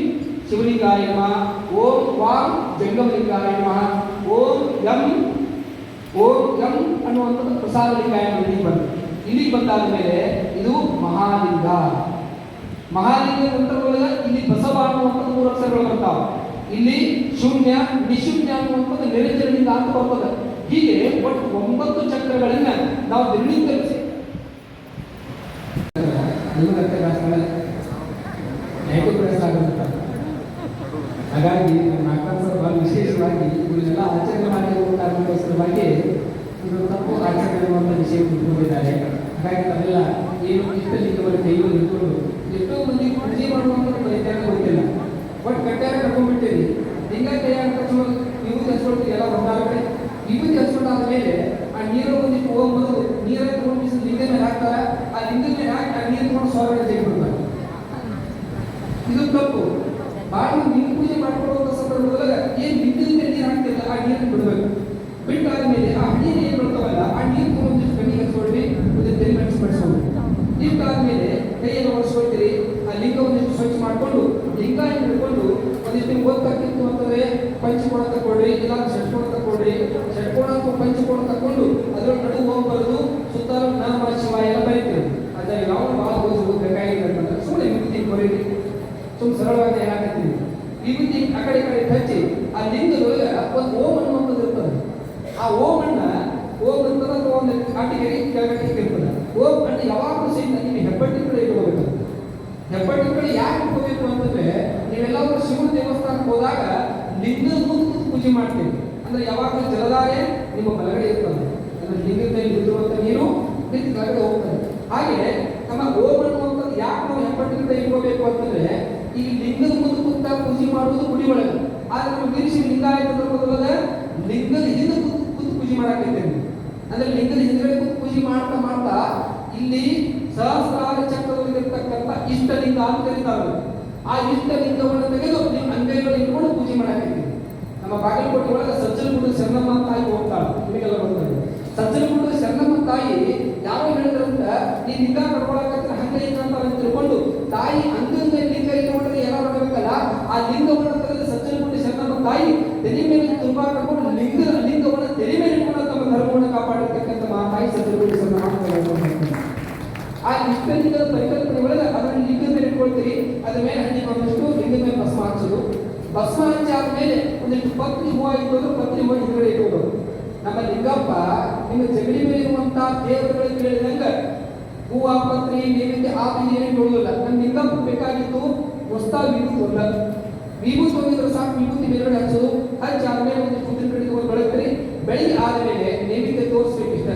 ಶಿವಲಿಂಗಾಯ ನಮಃ, ಓಂ ವಾಂ ಜಂಗಮಲಿಂಗಾಯ ನಮಃ, ಓಂ ಯಂ ಅನ್ನುವಂಥದ್ದು ಪ್ರಸಾದಲಿಂಗಾಯ ಇಲ್ಲಿಗೆ ಬರ್ತದೆ. ಇಲ್ಲಿಗೆ ಬಂದಾದ ಮೇಲೆ ಇದು ಮಹಾಲಿಂಗ. ಮಹಾಲಿಂಗ ನಂತರದೊಳಗೆ ಇಲ್ಲಿ ಬಸವ ಅನ್ನುವಂಥದ್ದು 3 ಅಕ್ಷರಗಳು ಬರ್ತಾವೆ. ಇಲ್ಲಿ ಶೂನ್ಯ, ನಿಶೂನ್ಯ ಅನ್ನುವಂಥದ್ದು ನಿರಂಜನದಿಂದ ಅಂತ ಬರ್ತದೆ. ಹೀಗೆ ಒಟ್ಟು 9 ಚಕ್ರಗಳನ್ನ ನಾವು ದೃಢೀಕರಿಸಿ ಹಾಗಾಗಿ ನಾಲ್ಕು ಬಹಳ ವಿಶೇಷವಾಗಿ ಇವನ್ನೆಲ್ಲ ಆಚರಣೆ ಮಾಡಿರುವ ಕಾರಣಕ್ಕೋಸ್ಕರವಾಗಿ ಇದು ತಪ್ಪು ಆಚರಣೆ ಮಾಡುವಂಥ ವಿಷಯ ತಿಳ್ಕೊಂಡಿದ್ದಾರೆ. ಹಾಗಾಗಿ ನಾವೆಲ್ಲ ಏನು ಇಷ್ಟ ಲಿಂಗವನ್ನು ಕೈಯಲ್ಲಿ ಇಟ್ಕೊಂಡು ಎಷ್ಟೋ ಮಂದಿ ಪೂಜೆ ಮಾಡುವಂಥ ಪರಿತ್ಯಾಗ ಗೊತ್ತಿಲ್ಲ. ಬಟ್ ಕಟ್ಟಾಗ ಕರ್ಕೊಂಡ್ಬಿಟ್ಟಿರಿ ಲಿಂಗ ಕೈಯಾಗ ಕಚ್ಕೊಂಡು ವಿಭೂತಿ ಹಚ್ಕೊಳ್ತೀವಿ, ಎಲ್ಲ ಹೊರಗಡೆ ವಿಭೂತಿ ಹಚ್ಕೊಂಡಾದ ಮೇಲೆ ಆ ನೀರು ಒಂದಿಷ್ಟು ಹೋಗ್ಬೋದು, ನೀರಲ್ಲಿ ತಗೊಂಡು ಲಿಂಗ ಮೇಲೆ ಹಾಕ್ತಾರೆ. ಆ ಲಿಂಗ ಮೇಲೆ ಹಾಕಿ ಆ ನೀರು ತಗೊಂಡು ಹೊರಗಡೆ ತೆಗೆದುಬಿಡ್ತಾರೆ. ಇದು ತಪ್ಪು. ಭಾಳ ಲಿಂಗ ಪೂಜೆ ಮಾಡ್ಕೊಳ್ಳುವಂಥ ಸಂದರ್ಭದೊಳಗೆ ಏನು ಲಿಂಗದಿಂದ ನೀರು ಹಾಕ್ತಿಲ್ಲ ಆ ನೀರನ್ನು ಬಿಡಬೇಕು. ಬಿಟ್ಟಾದ್ಮೇಲೆ ಆ ನೀರು ಏನು ಬರ್ತಾವಲ್ಲ ಆ ನೀರು ಒಂದಿಷ್ಟು ಕಣ್ಣಿಗೆ ಹಚ್ಕೊಳ್ರಿ, ಒಂದಿಷ್ಟು ತೆರಿಗೆ ಹಚ್ಚಿಬಿಡಿಸ್ಕೊಂಡು ಇಷ್ಟಾದ್ಮೇಲೆ ಕೈಯನ್ನು ಒರೆಸ್ಕೊಳ್ತೀರಿ. ಆ ಲಿಂಗ ಒಂದಿಷ್ಟು ಸ್ವಚ್ಛ ಮಾಡಿಕೊಂಡು ಲಿಂಗ ಹಿಡ್ಕೊಂಡು ಒಂದಿಷ್ಟು ಓದ್ತಕ್ಕಿತ್ತು ಅಂತಂದ್ರೆ ಪಂಚಕೋಣ ತಗೊಳ್ರಿ, ಇಲ್ಲ ಷಟ್ಕೋಣ ತಗೊಳ್ರಿ. ಷಟ್ಕೋಣ ಅಥವಾ ಪಂಚಕೋಣ ತಕೊಂಡು ಅದ್ರೊಳಗೆ ನಡುವೆ ಹೋಗ್ಬಾರ್ದು, ಸುತ್ತಲೂ ನಮ ಶಿವಾಯ ಎಲ್ಲ ಬರೀತೀವಿ. ಅದೇ ನಾವು ಭಾಳ ಓದಿಸಬೇಕಾಗಿಲ್ಲ ಅಂತಂದ್ರೆ ಸುಮ್ಮನೆ ವಿಭೂತಿ ಕೊರೀರಿ, ಸುಮ್ಮನೆ ಸರಳವಾಗಿ ಏನಾಗತ್ತೀವಿ. ವಿಭೂತಿ ಆ ಕಡೆ ಹಚ್ಚಿ ಆ ಲಿಂಗದೊಳಗೆ ಒಂದು ಓಂ ಅನ್ನುವಂಥದ್ದು ಇರ್ತದೆ. ಆ ಓಂ ಅಂತದ ಒಂದು ಕಾಟಿಗೆರಿ ಕೆಳಗಡೆ ಇರ್ತದೆ. ಓಂ ಅನ್ನು ಯಾವಾಗಲೂ ಸಹಿತ ನೀವು ಹೆಬ್ಬಟ್ಟಿನ ಕಡೆ ಇಟ್ಕೋಬೇಕು. ಹೆಬ್ಬಟ್ಟಿನ ಕಡೆ ಯಾಕೆ ಇಟ್ಕೋಬೇಕು ಅಂತಂದ್ರೆ ನೀವೆಲ್ಲರೂ ಶಿವನ ದೇವಸ್ಥಾನಕ್ಕೆ ಹೋದಾಗ ಲಿಂಗದ ಮುಂದೆ ಪೂಜೆ ಮಾಡ್ತೀವಿ. ಅಂದ್ರೆ ಯಾವಾಗಲೂ ಜಲಧಾರೆ ನಿಮ್ಮ ಬಲಗಡೆ ಇರ್ತದೆ. ಅಂದ್ರೆ ಲಿಂಗದ ಮೇಲೆ ಇರುವಂತ ನೀರು ನಿಂತು ಕೆಳಗಡೆ ಹೋಗ್ತದೆ. ಹಾಗೆ ನಮ್ಮ ಓಂ ಅನ್ನುವಂಥದ್ದು ಯಾಕೆ ನಾವು ಹೆಬ್ಬಟ್ಟಿನ ಕಡೆ ಇಟ್ಕೋಬೇಕು ಅಂತಂದ್ರೆ ಈ ಲಿಂಗದ ಮುಂದೆ ಕೂತ ಪೂಜೆ ಮಾಡುವುದು ಗುಡಿ ಒಳಗೆ. ಆದ್ರೆ ನಮ್ಮ ವೀರಶಿ ಲಿಂಗಾಯತ ಧರ್ಮದೊಳಗೆ ಲಿಂಗದ ಹಿಂದೆ ಕೂತು ಪೂಜೆ ಮಾಡಾಕೈತೇವೆ. ಅಂದ್ರೆ ಲಿಂಗದ ಹಿಂದ್ಗಡೆ ಕೂತು ಪೂಜೆ ಮಾಡ್ತಾ ಮಾಡ್ತಾ ಇಲ್ಲಿ ಸಹಸ್ರಾರ ಚಕ್ರದಲ್ಲಿರ್ತಕ್ಕಂಥ ಇಷ್ಟಲಿಂಗ ಅಂತ ಕರೀತಾರೆ. ಆ ಇಷ್ಟಲಿಂಗವನ್ನು ತೆಗೆದು ನಿಮ್ಮ ಅಂಗೈಗಳು ಇಟ್ಕೊಂಡು ಪೂಜೆ ಮಾಡಾಕೈತೀವಿ. ನಮ್ಮ ಬಾಗಲಕೋಟೆ ಒಳಗೆ ಸಜ್ಜನಗುಡ್ಡ ಶರಣಮ್ಮ ತಾಯಿ ಹೋಗ್ತಾಳೆ, ನಿಮಗೆಲ್ಲ ಬರ್ತದೆ. ಸಜ್ಜನಗುಡ್ಡ ಶರಣಮ್ಮ ತಾಯಿ ಯಾವ ಹೇಳಿದ್ರಂತ ಈ ಲಿಂಗ ಕಟ್ಕೊಳಕತ್ರ ಹಂಗೆ ಅಂತ ತಿಳ್ಕೊಂಡು ತಾಯಿ ಅಂಗದ ಲಿಂಗ ಇಟ್ಕೊಂಡ್ರೆ ಎಲ್ಲ ಮಾಡಬೇಕಲ್ಲ, ಆ ಲಿಂಗವನ್ನು ತೆಗೆದು ಸಜ್ಜನಗುಡ್ಡ ಶರಣಮ್ಮ ತಾಯಿ ತೆರೆ ಮೇಲೆ ತುಂಬಾ ಕಟ್ಕೊಂಡು ಲಿಂಗವನ್ನು ತೆರೆ ಮೇಲೆ ಇಟ್ಕೊಂಡು ತಮ್ಮ ಧರ್ಮವನ್ನು ಕಾಪಾಡಿರ್ತಕ್ಕಂಥ ತಾಯಿ ಸಜ್ಜನಗುಡ್ಡ ಶರಣಮ್ಮ. ಆ ಇಷ್ಟಲಿಂಗದ ಪರಿಕಲ್ಪನೆ ಒಳಗೆ ಅದನ್ನು ಲಿಂಗದ ಮೇಲೆ ಇಟ್ಕೊಳ್ತೀರಿ. ಅದ್ರ ಮೇಲೆ ಹಣ್ಣಿ ಒಂದಷ್ಟು ಲಿಂಗದ ಮೇಲೆ ಭಸ್ಮ ಹಚ್ಚೋದು. ಭಸ್ಮ ಹಚ್ಚಿ ಆದ್ಮೇಲೆ ಒಂದಿಷ್ಟು ಪತ್ರಿ ಹೂವು ಇಟ್ಕೊಂಡು ಪತ್ರಿ ಹೂವು ಹಿಂದ್ಗಡೆ ಇಟ್ಕೊಂಡು ನಮ್ಮ ಲಿಂಗಪ್ಪ ನಿಮ್ಮ ಜಗಲಿ ಮೇಲೆ ಇರುವಂತಹ ದೇವರುಗಳಿಗೆ ಕೇಳಿದಂಗ ಹೂವ ಪತ್ರಿ ನೈವೇದ್ಯ ಆ ಏನು ನೋಡುವುದಿಲ್ಲ. ನಮ್ಮ ಲಿಂಗಪ್ಪ ಬೇಕಾಗಿತ್ತು ಹೊಸ ವಿಭೂತಿ ವಿಭೂತಿ ಹೋಗಿದ್ರು ಸಾಕು. ವಿಭೂತಿ ಮೇಲ್ಗಡೆ ಹಚ್ಚೋದು. ಹಚ್ಚಿ ಆದ್ಮೇಲೆ ಒಂದಿಷ್ಟು ಉದ್ದಿನ ಕಡೆ ತಗೊಂಡು ಬೆಳಗ್ತೀರಿ. ಬೆಳಿಗ್ಗೆ ಆದ್ಮೇಲೆ ನೈವೇದ್ಯ ತೋರಿಸ್ಬೇಕು. ಇಷ್ಟ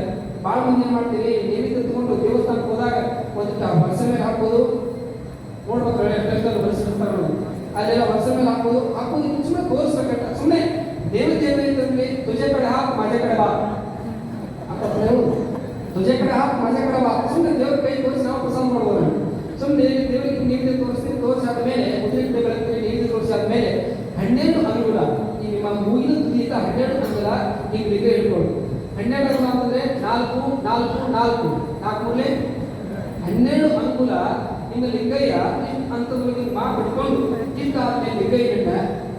ಭಾಳ ಮಂದಿ ಏನ್ ಮಾಡ್ತೀರಿ, ನೈವೇದ್ಯ ತಗೊಂಡು ದೇವಸ್ಥಾನಕ್ಕೆ ಹೋದಾಗ ಒಂದಿಷ್ಟು ವರ್ಷ ಮೇಲೆ ಹಾಕೋದು ನೋಡ್ಬೇಕು. ಅಲ್ಲೆಲ್ಲ ವರ್ಷ ಮೇಲೆ ಹಾಕೋದು ಸುಮ್ಮನೆ ತೋರಿಸ್ಬೇಕಂತ ಸುಮ್ಮನೆ ದೇವತೆ ಅಂತಂದ್ರೆ ತುಜೆ ಕಡೆ ಹಾಕಿ ಮಜೆ ಕಡೆ ಬಾ ಅಂತ ತುಜೆ ಕಡೆ ಹಾಕಿ ಮಜೆ ಕಡೆ ಬಾ. ಸುಮ್ಮನೆ ದೇವ್ರ ಕೈ ತೋರಿಸಿ ನಾವು ಪ್ರಸಾದ ಮಾಡ್ಬೋದು. ಸುಮ್ಮನೆ ದೇವರಿಗೆ ನೈವೇದ್ಯ ತೋರಿಸ್ತೀವಿ. ತೋರಿಸಾದ ಮೇಲೆ ಉದ್ದಿನ ಬೆಳಗ್ತೀವಿ. ನೈವೇದ್ಯ ತೋರಿಸಾದ ಮೇಲೆ 12 ಅಂಗುಲ ಈ ನಿಮ್ಮ ಮೂಗಿನ ತುದಿಯಿಂದ 12 ಅಂಗುಲ ಈಗ ಲಿಂಗ ಇಟ್ಕೊಳ್ಳಿ. 12 ಅಂಗುಲ ಅಂತಂದ್ರೆ 4 4 4 4 12 ಅಂಗುಲ ನಿಮ್ಮ ಲಿಂಗಯ್ಯ ಅಂತದ್ರಿಗೆ ಬಿಟ್ಕೊಂಡು ಇಷ್ಟಾದ್ಮೇಲೆ ಲಿಂಗಯ್ಯನ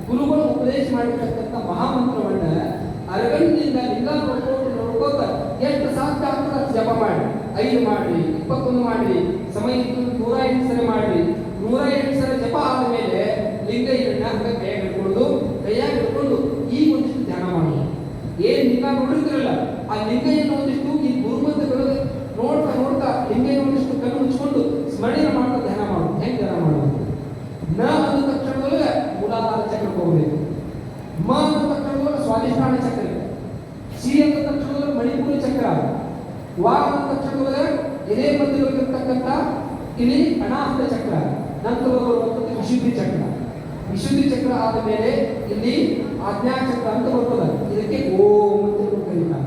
ಗುರುಗಳು ಉಪದೇಶ ಮಾಡಿರ್ತಕ್ಕಂಥ ಮಹಾಮಂತ್ರವನ್ನ ಅರಗಣ್ಣಿಂದ ಲಿಂಗ ನೋಡ್ಕೋತ ಎಷ್ಟು ಸಾಧ್ಯ ಆಗ್ತದೆ ಜಪ ಮಾಡಿ. 5 ಮಾಡ್ರಿ, 21 ಮಾಡ್ರಿ, ಸಮಯ 108 ಸರಿ ಮಾಡ್ರಿ. 108 ಸರಿ ಜಪ ಆದ್ಮೇಲೆ ಲಿಂಗಯ್ಯನ ಹಂಗ ಕೈಯಾಗ ಹಿಡ್ಕೊಂಡು ಈಗ ಒಂದಿಷ್ಟು ಧ್ಯಾನ ಮಾಡಿ. ಏನ್ ಲಿಂಗ ನೋಡಿರ್ತಿರಲ್ಲ ಆ ಲಿಂಗಯ್ಯನ ಒಂದಿಷ್ಟು ಈ ಗುರುಮಂತ್ರಗಳು ನೋಡ್ತಾ ನೋಡ್ತಾ ಲಿಂಗಯ್ಯನ ಒಂದಿಷ್ಟು ಕಣ್ಣು ಮುಚ್ಕೊಂಡು ಸ್ಮರಣೆ ಮಾಡ್ತಾ ಧ್ಯಾನ ಮಾಡೋದು. ಹೆಂಗ್ ಧ್ಯಾನ ಮಾಡೋದು? ನ ಅಂದ ತಕ್ಷಣದೊಳಗೆ ಮೂಲಾಧಾರ ಚಕ್ರಕ್ಕೆ ಹೋಗ್ಬೇಕು. ಮ ಅಂದ ತಕ್ಷಣದೊಳಗೆ ಸ್ವಾಧಿಷ್ಠಾನ ಚಕ್ರ. ಸಿ ಅಂದ ತಕ್ಷಣದೊಳಗೆ ಮಣಿಪುರ ಚಕ್ರ. ವಾ ಅಂದ ತಕ್ಷಣದೊಳಗೆ ಇದೇ ಮಧ್ಯದೊಳಗಿರ್ತಕ್ಕಂಥ ಇಲ್ಲಿ ಅನಾಹತ ಚಕ್ರ. ನಂತರ ವಿಶುದ್ಧಿ ಚಕ್ರ. ವಿಶುದ್ಧಿ ಚಕ್ರ ಆದ ಮೇಲೆ ಇಲ್ಲಿ ಆಜ್ಞಾಚಕ್ರ ಅಂತ ಬರ್ತದೆ. ಇದಕ್ಕೆ ಓಂ ಅಂತ ಕರೀತಾರೆ.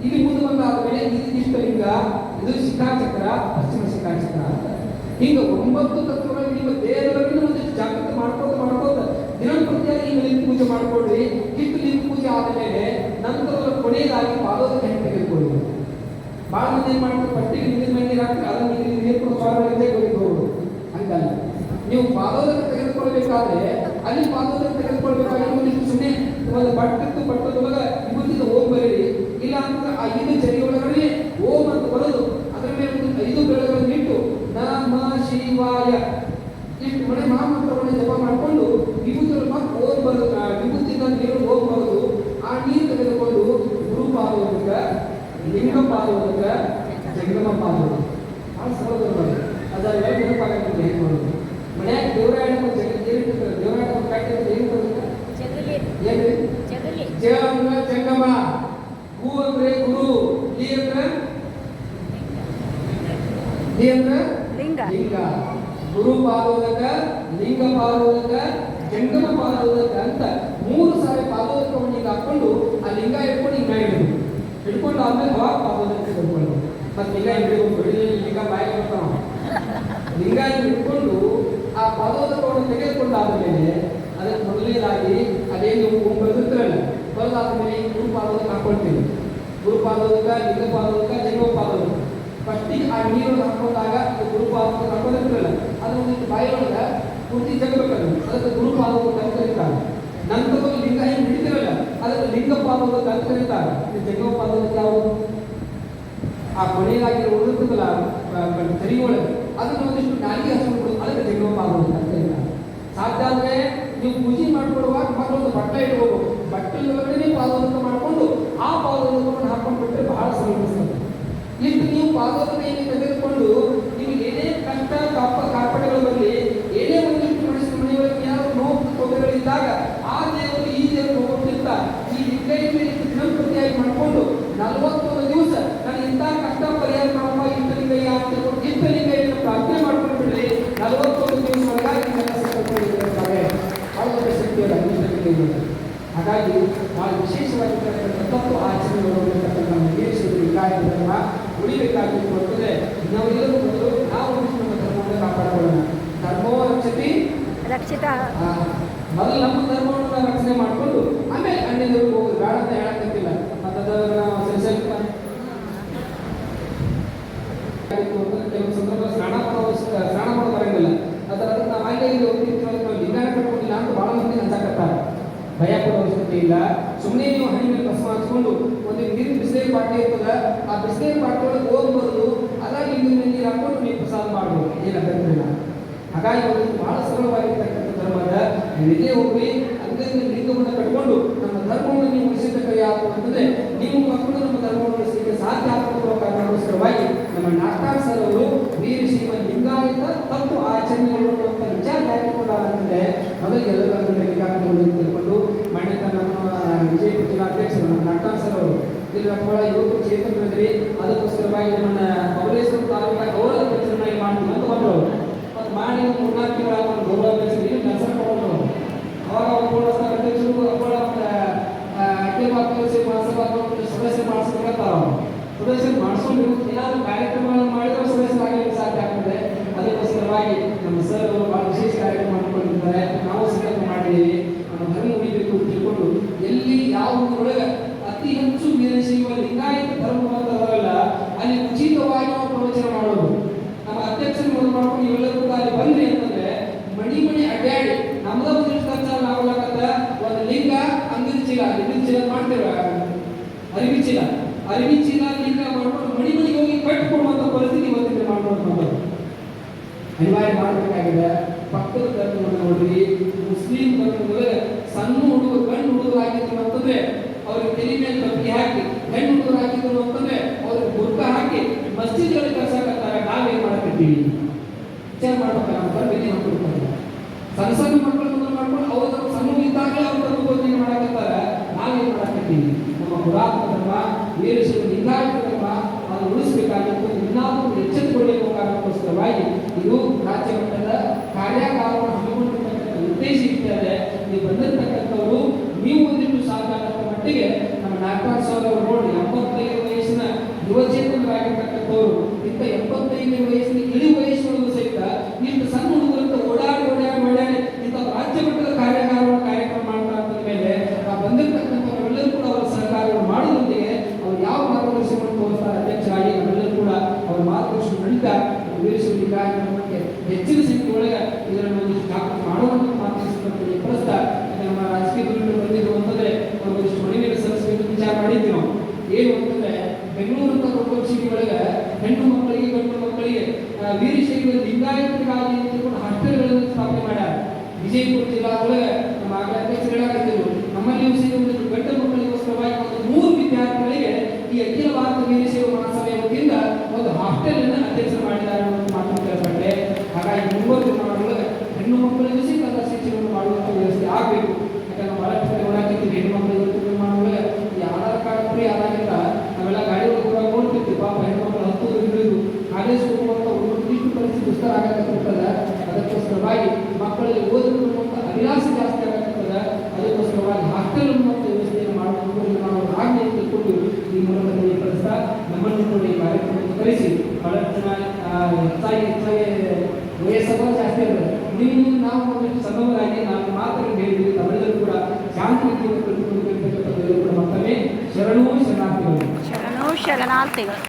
ಇಲ್ಲಿ ಮುಂದೆ ಬಂದಾದ್ಮೇಲೆ ಇದಿಷ್ಟು ಲಿಂಗ, ಇದು ಶಿಖಾಚಕ್ರ, ಪಶ್ಚಿಮ ಶಿಖಾಚಕ್ರ ಅಂತ. ಹಿಂಗ 9 ತತ್ವಗಳು ನಿಮ್ಮ ದೇಹದೊಳಗಿನ ಒಂದಿಷ್ಟು ಜಾಗೃತಿ ಮಾಡ್ಕೋತ ದಿನಂಪ್ರತಿಯಾಗಿ ಈಗ ಲಿಂಗ ಪೂಜೆ ಮಾಡ್ಕೊಳ್ರಿ. ಇಷ್ಟು ಲಿಂಗ ಪೂಜೆ ಆದಮೇಲೆ ನಂತರ ಕೊನೆಯದಾಗಿ ಪಾದೋದಕ್ಕೆ ಹೆಂಗೆ ತೆಗೆದುಕೊಳ್ಳಿ. ಭಾಳ ಮಂದಿ ಏನ್ ಮಾಡ್ತಾರೆ, ಪಟ್ಟಿಗೆ ನೀರಿನ ಮೇಲೆ ನೀರು ಹಾಕ್ತಾರೆ, ಅದನ್ನ ನೀರು ಕೊಡೋದೇ ಹೋಗೋದು. ಹಂಗಲ್ಲ, ನೀವು ಪಾದೋದಕ್ಕೆ ತೆಗೆದುಕೊಳ್ಬೇಕಾದ್ರೆ ಅಲ್ಲಿ ಪಾದೋದಕ್ಕೆ ತೆಗೆದುಕೊಳ್ಬೇಕಾದ್ರೆ ಒಂದಿಷ್ಟು ಸುಮ್ಮನೆ ಒಂದು ಬಟ್ಟದೊಳಗ ಇವತ್ತಿಂದ ಓಂ ಬರೀರಿ. ಇಲ್ಲ ಅಂದ್ರೆ ಆ 5 ಚರಿ ಒಳಗಡೆ ಓಂ ಅಂತ ಬರೋದು, ಅದರ ಮೇಲೆ ಒಂದು 5 ಬೆಳೆಗಳನ್ನು ಇಟ್ಟು ನಮ ಶಿವಾಯ ಇಷ್ಟು ಮನೆ ಮಹಾಮಂತ್ರವನ್ನು ಜಪ ಮಾಡಿಕೊಂಡು ವಿಭೂತಿ ಮತ್ತೆ ಓಂ ಬರೋದು, ವಿಭೂತಿಯಿಂದ ನೀರು ಓಂ ಬರೋದು. ಆ ನೀರು ತೆಗೆದುಕೊಂಡು ಗುರು ಪಾದೋದಕ, ಲಿಂಗ ಪಾದೋದಕ, ಜಂಗಮ ಪಾದೋದಕ ಭಾಳ ಸರಳ ಬರೋದು. ಅದರ ನೆನಪಾಗಕ್ಕೆ ಹೆಂಗೆ ಮಾಡೋದು. ಮನ್ಯಾಗ ದೇವರಾಯಣ ದೇವರಾಯಣ ಕಟ್ಟಿದ್ರೆ ಏನು ಬರುತ್ತೆ? ಏನ್ರಿ? ಜ ಅಂದ್ರೆ ಜಂಗಮ, ಗು ಅಂದ್ರೆ ಗುರು, ಲಿ ಅಂದ್ರೆ ಲಿಂಗ. ಗುರು ಪಾದೋದಕ, ಲಿಂಗ ಪಾದೋದಕ, ಜಂಗಮ ಪಾದೋದಕ ಅಂತ 3 ಸಾರಿ ಪಾದೋದಕವನ್ನು ಈಗ ಹಾಕೊಂಡು ಆ ಲಿಂಗ ಇಟ್ಕೊಂಡು ಹಿಂಗ ಹಿಡ್ಕೊಂಡು ಆದ್ಮೇಲೆ ಅವಾಗ ಪಾದೋದಕ ಹಿಡ್ಕೊಂಡು ಮತ್ತೆ ಲಿಂಗ ಹಿಡಿದು ಲಿಂಗ ಬಾಯಿ ಬರ್ತಾವ. ಲಿಂಗ ಹಿಡ್ಕೊಂಡು ಆ ಪಾದೋದಕವನ್ನು ತೆಗೆದುಕೊಂಡಾದ ಮೇಲೆ ಅದಕ್ಕೆ ಮೊದಲನೇದಾಗಿ ಅದೇನು ಬರೆದಿರ್ತಾರಲ್ಲ, ಬರೆದಾದ್ಮೇಲೆ ಗುರು ಪಾದೋದಕ ಹಾಕೊಳ್ತೀವಿ. ಗುರು ಪಾದೋದಕ, ಲಿಂಗ ಪಾದೋದಕ, ಜಂಗಮ ಪಾದೋದಕ. ಫಸ್ಟಿಗೆ ಆ ನೀರು ಹಾಕೊಂಡಾಗ ಗುರು ಪಾದೋದಕ ಹಾಕೋದಿರ್ತಾರಲ್ಲ, ಅದೊಂದಿಷ್ಟು ಬಾಯಿಯೊಳಗ ಪೂರ್ತಿ ಜಗಬೇಕಲ್ಲ, ಅದಕ್ಕೆ ಗುರು ಪಾದೋದಕ ಅಂತ ಕರೀತಾರೆ. ನಂತರದಲ್ಲಿ ಲಿಂಗ ಹಿಂಗೆ ಹಿಡಿತಿರಲ್ಲ, ಅದಕ್ಕೆ ಲಿಂಗ ಪಾದೋದಕ ಅಂತ ಕರೀತಾರೆ. ಜಂಗಮ ಪಾದೋದಕ ಯಾವುದು? ಆ ಕೊನೆಯದಾಗಿ ಉಳಿದಿರ್ತದಲ್ಲ ತೆರಿಗೆ ಒಳಗೆ, ಅದನ್ನು ಒಂದಿಷ್ಟು ನಾಲಿಗೆ ಹಚ್ಕೊಂಡು ಅದಕ್ಕೆ ಜಂಗಮ ಪಾದೋದಕ ಅಂತ ಕರೀತಾರೆ. ಸಾಧ್ಯ ಆದರೆ ನೀವು ಪೂಜೆ ಮಾಡ್ಕೊಳ್ಳುವಾಗ ಮತ್ತೊಂದು ಬಟ್ಟೆ ಇಟ್ಕೋಬೇಕು. ಬಟ್ಟೆ ಒಳಗಡೆ ಪಾದೋದಕ ಮಾಡಿಕೊಂಡು ಆ ಪಾದೋದಕವನ್ನು ಹಾಕೊಂಡು ಬಿಟ್ಟರೆ ಬಹಳ ಸರಳಿಸ್ತದೆ. ಇಷ್ಟು ನೀವು ಪಾದೋದಕೆಯನ್ನು ತೆಗೆದುಕೊಂಡು ನಿಮಗೆ ಏನೇ ಕಷ್ಟ ಕಾರ್ಪಣ್ಯಗಳು ಬರಲಿ, ಏನೇ ಒಂದಿಷ್ಟು ಮನೆಯೊಳಗೆ ಏನಾದರೂ ನೋವು ತೊಂದರೆಗಳಿದ್ದಾಗ ಆ ದೇವರು ಈ ದೇವರು ಹೋಗೋಕ್ಕಿಂತ ಈ ಲಿಂಗೈಯಲ್ಲಿ ದಿನಂಪ್ರತಿಯಾಗಿ ಮಾಡಿಕೊಂಡು 41 ದಿವಸ ನಾನು ಇಂಥ ಕಷ್ಟ ಪರಿಹಾರ ಮಾಡಮ್ಮ ಇಷ್ಟ ಲಿಂಗಯ್ಯ ಅಂತ ಇಷ್ಟ ಲಿಂಗಯ್ಯನ ಪ್ರಾರ್ಥನೆ ಮಾಡ್ಕೊಂಡು ಬಿಡ್ರಿ. 41 ದಿವಸ ಒಳಗಾಗಿ ಬಹಳ ಶಕ್ತಿಯಲ್ಲ ಲಿಂಗೈಯ. ಹಾಗಾಗಿ ಬಹಳ ವಿಶೇಷವಾಗಿರ್ತಕ್ಕಂಥ ತತ್ವ ಆಚರಣೆಗಳು ನಮ್ಮ ದೇಶದ ಲಿಂಗಾಯತ ಧರ್ಮ ಉಳಿಬೇಕಾಗಿತ್ತು ಅಂತಂದ್ರೆ ನಾವೆಲ್ಲರೂ ಮೊದಲು ನಾವು ನಮ್ಮ ಧರ್ಮವನ್ನು ಕಾಪಾಡಿಕೊಳ್ಳೋಣ. ಧರ್ಮೋ ರಕ್ಷತಿ ರಕ್ಷಿತ. ಮೊದಲು ನಮ್ಮ ಧರ್ಮವನ್ನು ನಾವು ರಕ್ಷಣೆ ಮಾಡಿಕೊಂಡು ಆಮೇಲೆ ಅನ್ಯದವ್ರಿಗೆ ಹೋಗೋದು ಬೇಡ ಅಂತ ಹೇಳಕ್ಕಿಲ್ಲ. ಮತ್ತು ಕೆಲವು ಸಂದರ್ಭ ಸ್ನಾನ ಮಾಡೋದು ಬರಂಗಿಲ್ಲ. ಅದರ ನಾವು ಹಾಗೆ ಹೋಗ್ತಿರ್ತೀವಿ, ನಾವು ಲಿಂಗಾಯ ಕಟ್ಕೊಂಡಿಲ್ಲ ಅಂತ ಭಾಳ ಮಂದಿ ಅನ್ಸಕತ್ತಾರೆ. ಭಯ ಪಡೋ ಅವಶ್ಯಕತೆ ಇಲ್ಲ. ಸುಮ್ಮನೆ ನೀವು ಹಣ್ಣು ಮೇಲೆ ಭಸ್ಮ ಹಚ್ಕೊಂಡು ಒಂದು ನೀರಿನ ಬಿಸಿಲೇರು ಬಾಟಲಿ ಇರ್ತದೆ, ಆ ಬಿಸಿಲೇರು ಬಾಟಲಿ ಒಳಗೆ ಹೋಗಿ ಬರೋದು, ಅದಾಗಿ ನೀರಿನ ನೀರು ಹಾಕೊಂಡು ನೀವು ಪ್ರಸಾದ ಮಾಡ್ಬೋದು, ಏನು ಅಭ್ಯಂತರಿಲ್ಲ. ಹಾಗಾಗಿ ಒಂದು ಬಹಳ ಸರಳವಾಗಿರ್ತಕ್ಕಂಥ ಧರ್ಮದ ನಿಜೇ ಹೋಗಿ ಅದರಿಂದ ಲಿಂಗವನ್ನು ಕಟ್ಕೊಂಡು ನಮ್ಮ ಧರ್ಮವನ್ನು ನೀವು ಉಳಿಸಿದ ಕೈ ಹಾಕುವಂತಂದ್ರೆ ನೀವು ಮಕ್ಕಳು ನಮ್ಮ ಧರ್ಮವನ್ನು ಉಳಿಸಲಿಕ್ಕೆ ಸಾಧ್ಯ ಆಗೋಸ್ಕರವಾಗಿ ನಮ್ಮ ನಾಟಕ ಸರ್ ಅವರು ವೀರಶೈವ ಲಿಂಗಾಯತ ತತ್ವ ಆಚರಣೆಗಳು ಅಂತ ವಿಚಾರ ಹಾಕಿಕೊಂಡಾರಂತಂದ್ರೆ ಮೊದಲಿಗೆ ಎಲ್ಲರೂ ತಿಳ್ಕೊಂಡು ಮಣ್ಣಿನ ನಮ್ಮ ವಿಜಯಪುರ ಜಿಲ್ಲಾಧ್ಯಕ್ಷರು ನಮ್ಮ ನಾಟಕ ಸರ್ ಅವರು ಇಲ್ಲಿ ಬಹಳ ಯುವಕರು ಚೇತನರಿದ್ರಿ. ಅದಕ್ಕೋಸ್ಕರವಾಗಿ ನಮ್ಮನ್ನ ಬಬಲೇಶ್ವರ ತಾಲೂಕಿನ ಗೌರವ ಅಧ್ಯಕ್ಷರನ್ನಾಗಿ ಮಾಡ್ತೀವಿ ಅಂತ ಬಂದರು. ಮತ್ತು ಮಾಡಿ 3-4 ತಿಂಗಳ ಗೌರವ ಅಧ್ಯಕ್ಷರಿಗೆ ಕೆಲಸ ಕೊಡೋದು. ಅವಾಗ ಅವ್ರು ಪೂರ್ಣಸ್ಥ ಅಧ್ಯಕ್ಷರು ಅಖಿಲ ಭಾರತೀಯ ಮಹಾಸಭಾ ಸದಸ್ಯ ಮಾಡಿಸ್ಬೇಕಂತಾರ. ಸದಸ್ಯರು ಮಾಡಿಸ್ಕೊಂಡು ಏನಾದರೂ ಕಾರ್ಯಕ್ರಮಗಳನ್ನು ಮಾಡಿದ್ರೆ ಸದಸ್ಯರಾಗಲಿಕ್ಕೆ ಸಾಧ್ಯ ಆಗ್ತದೆ. ಅದಕ್ಕೋಸ್ಕರವಾಗಿ ನಮ್ಮ ಸರ್ ಅವರು ಬಹಳ ವಿಶೇಷ ಕಾರ್ಯಕ್ರಮ ಮಾಡಿಕೊಂಡಿದ್ದಾರೆ. ನಾವು ಸಂಕಲ್ಪ ಮಾಡಿದ್ದೀವಿ, ನಮ್ಮ ಧರ್ಮ ಉಳಿಬೇಕು ತಿಳ್ಕೊಂಡು ಎಲ್ಲಿ ಯಾವ ಊರೊಳಗೆ ಅತಿ ಹೆಚ್ಚು ವೀರಶೈವ ಲಿಂಗಾಯತ ಧರ್ಮವಂತರಲ್ಲ ಅಲ್ಲಿ ಉಚಿತವಾಗಿ ನಾವು ಪ್ರವಚನ ಮಾಡೋದು. ನಮ್ಮ ಅಧ್ಯಕ್ಷರು ಮೊದಲು ಮಾಡ್ಕೊಂಡು ನೀವೆಲ್ಲರೂ ಕೂಡ ಅಲ್ಲಿ ಬಂದ್ರಿ ಅಂತಂದ್ರೆ ಮಣಿ ಅಡ್ಡಾಡಿ ನಮ್ದ ಒಂದಿಷ್ಟು ಖರ್ಚ ನಾವಲಾಗತ್ತ ಒಂದು ಲಿಂಗ ಅಂಗಡಿ ಚೀಲ ಮಾಡ್ತೇವೆ, ಅರಿವಿ ಚೀಲ ಲಿಂಗ ಮಾಡ್ಕೊಂಡು ಮಣಿಗೆ ಹೋಗಿ ಕಟ್ಟಿಕೊಡುವಂತ ಪರಿಸ್ಥಿತಿ ಇವತ್ತಿನ ಮಾಡ್ಕೊಂಡು ಅನಿವಾರ್ಯ ಮಾಡಬೇಕಾಗಿದೆ. ಪಕ್ಕದ ಧರ್ಮವನ್ನು ನೋಡ್ರಿ, ಮುಸ್ಲಿಂ ಧರ್ಮದಲ್ಲಿ ಸಣ್ಣ ಹುಡುಗರು ಗಂಡು ಹುಡುಗರು ಆಗಿದ್ರು ಅಂತಂದ್ರೆ ಅವ್ರಿಗೆ ತಲೆ ಮೇಲೆ ಕಪ್ಪಿ ಹಾಕಿ, ಹೆಣ್ಣು ಹುಡುಗರು ಹಾಕಿದ್ರು ಅಂತಂದ್ರೆ ಅವ್ರಿಗೆ ಬುರ್ಕ ಹಾಕಿ ಮಸ್ಜಿದ್ಗಳಲ್ಲಿ ಕಳ್ಸಾಕತ್ತಾರೆ. ನಾವೇನ್ ಮಾಡಕತ್ತೀವಿ? ವಿಚಾರ ಮಾಡ್ಬೇಕಲ್ಲ, ನಮ್ಮ ಬೆಲೆ ಹಾಕೊಡ್ತಾರೆ. ಸಣ್ಣ ಮಕ್ಕಳು ಮಾಡ್ಕೊಂಡು ಅವ್ರ ಸಣ್ಣ ಇದ್ದಾಗಲೇ ಅವ್ರ ಧರ್ಮಬೋಧನೆ ಮಾಡಕತ್ತಾರೆ. ನಾವೇನ್ ಮಾಡಕತ್ತೀವಿ? ನಮ್ಮ ಪುರಾತನ ಧರ್ಮ ವೀರಶೈವ ಲಿಂಗಾಯತ ಧರ್ಮ ಅದು ಉಳಿಸಬೇಕಾಗಿತ್ತು. ಇನ್ನಾದರೂ ಎಚ್ಚೆತ್ತುಕೊಳ್ಳಬೇಕಾಗೋಸ್ಕರವಾಗಿ ಇದು ರಾಜ್ಯ ಮಟ್ಟದ ಕಾರ್ಯಾಗಾರವನ್ನು ಹಮ್ಮಿಕೊಂಡಿರ್ತಕ್ಕಂಥ ಉದ್ದೇಶ ಇರ್ತದೆ. ನೀವು ಬಂದಿರತಕ್ಕಂಥವರು ನೀವು ಸಾವಿರ ನೋಡಿ 75 ವಯಸ್ಸಿನ ಯುವಚೇತನರಾಗಿರ್ತಕ್ಕಂಥವ್ರು ಇಂಥ 75 ವಯಸ್ಸಿನ ಇಳಿ ವಯಸ್ಸಿನೊಳಗೂ ಸಹಿತ ಇಂಥ ಸಣ್ಣ ಹುಡುಗರಂತ ಓಡಾಡಿ ಇಂಥ ರಾಜ್ಯ ಮಟ್ಟದ ಕಾರ್ಯಕ್ರಮ ಮಾಡ್ತಾ ಅಂತ ಮೇಲೆ ಬಂದಿರತಕ್ಕಂಥವರೆಲ್ಲರೂ ಕೂಡ ಅವರ ಸಹಕಾರವನ್ನು ಮಾಡುವುದೊಂದಿಗೆ ಅವ್ರು ಯಾವ ಮಾರ್ಗದರ್ಶನವನ್ನು ತೋರಿಸ್ತಾರೆ ಅಧ್ಯಕ್ಷರಾಗಿ ನಾವೆಲ್ಲರೂ ಕೂಡ ಅವರ ಮಾರ್ಗದರ್ಶನ ನಡೀತಾ ವೀರಶೈವ ಕಾರ್ಯಕ್ರಮಕ್ಕೆ ಹೆಚ್ಚಿನ ಸಂಖ್ಯೆ ಒಳಗೆ ಇದನ್ನು ಜಾಗೃತಿ ಮಾಡುವಂತ ಮಾತನಾಡಿಸುವಂತೆ ಪ್ರಸ್ತಾವ ನಮ್ಮ ರಾಜಕೀಯ ದುರ್ಗಗಳು ಬಂದಿದ್ದು ಅಂತಂದ್ರೆ ಒಂದಿಷ್ಟು ಮನೆಯಲ್ಲಿ ಸಲ್ಲಿಸಬೇಕು ವಿಚಾರ ಮಾಡಿದ್ವಿ ನಾವು. ಏನು ಅಂತಂದ್ರೆ ಬೆಂಗಳೂರು ಅಂತ ದೊಡ್ಡ ಸಿಟಿ ಒಳಗೆ ಹೆಣ್ಣು ಮಕ್ಕಳಿಗೆ ಗಂಡು ಮಕ್ಕಳಿಗೆ ವೀರಶೈವ ಲಿಂಗಾಯತರಿಗಾಗಿ ಅಂತ ಹಾಸ್ಟೆಲ್ಗಳನ್ನು ಸ್ಥಾಪನೆ ಮಾಡ್ಯಾರ. ವಿಜಯಪುರ ಜಿಲ್ಲಾದೊಳಗೆ ನಮ್ಮ ಅಧ್ಯಕ್ಷರಾಗಿದ್ದರು ನಮ್ಮಲ್ಲಿ ಗಂಡು ಮಕ್ಕಳಿಗೋಸ್ಕರವಾಗಿ ಒಂದು 3 ವಿದ್ಯಾರ್ಥಿಗಳಿಗೆ ಈ ಅಖಿಲ ಭಾರತ ವೀರಶೈವ ಮಹಾಸಭೆಯ ವತಿಯಿಂದ ಒಂದು ಹಾಸ್ಟೆಲ್ ಅನ್ನು ಅಧ್ಯಕ್ಷರು ಮಾಡಿದ್ದಾರೆ ಅನ್ನೋ ಮಾತನ್ನು ಕೇಳ್ಪಟ್ಟೆ. ಹಾಗಾಗಿ ಮುಂಬರುವ ದಿನಮಾನದೊಳಗೆ ಹೆಣ್ಣು ಮಕ್ಕಳಿಗೂ ಸಹಿತ ಶಿಕ್ಷಣವನ್ನು ಮಾಡುವಂಥ ವ್ಯವಸ್ಥೆ ಆಗಬೇಕು. ಯಾಕಂದ್ರೆ ಬಹಳಷ್ಟು ಕಡೆ ಓಡಾಕಿರ್ತೀವಿ ಹೆಣ್ಣು ಮಕ್ಕಳಿಗೆ ನಿರ್ಮಾಣದೊಳಗೆ ಈ ಆಧಾರ್ ಕಾರ್ಡ್ ಫ್ರೀ ಆದಾಗಿಂದ ನಾವೆಲ್ಲ ಗಾಡಿ ಕೂಡ ನೋಡ್ತಿರ್ತೀವಿ. ಪಾಪ ಹೆಣ್ಮಕ್ಳು ಹತ್ತುದು ಹಿಡಿದು ಕಾಲೇಜ್ ಹೋಗುವಂಥ ಒಂದಿಷ್ಟು ಪರಿಸ್ಥಿತಿ ದುಸ್ತರ ಆಗತ್ತಿರ್ತದೆ. ಅದಕ್ಕೋಸ್ಕರವಾಗಿ ಮಕ್ಕಳಿಗೆ ಓದಬೇಕು ಅಭಿಲಾಷ ಜಾಸ್ತಿ ಆಗತ್ತಿರ್ತದೆ. ಅದಕ್ಕೋಸ್ಕರವಾಗಿ ಹಾಸ್ಟೆಲ್ ಅನ್ನುವಂಥ ವ್ಯವಸ್ಥೆಯನ್ನು ಮಾಡುವ ಆಜ್ಞೆ ತಿಳ್ಕೊಂಡು ಈ ಮೂಲಕ ತಿಳಿಪಡಿಸ್ತಾ ನಮ್ಮನ್ನು ಕೂಡ ಈ ಕಾರ್ಯಕ್ರಮಕ್ಕೆ ಕರೆಸಿ ಬಹಳಷ್ಟು ಜನ ಹೆಚ್ಚಾಗಿ ವಯಸ್ಸು ಜಾಸ್ತಿ ಇರ್ತದೆ. ನೀವು ನಾವು ಒಂದಿಷ್ಟು ಸಣ್ಣವರಾಗಿ ನಾನು ಮಾತನ್ನು ಹೇಳಿದ್ವಿ ತಮ್ಮೆಲ್ಲರೂ ಕೂಡ ಶಾಂತಿಯಿಂದ ಕೂಡ ಮತ್ತೊಮ್ಮೆ ಶರಣೂ ಶರಣಾರ್ಥಿಗಳು.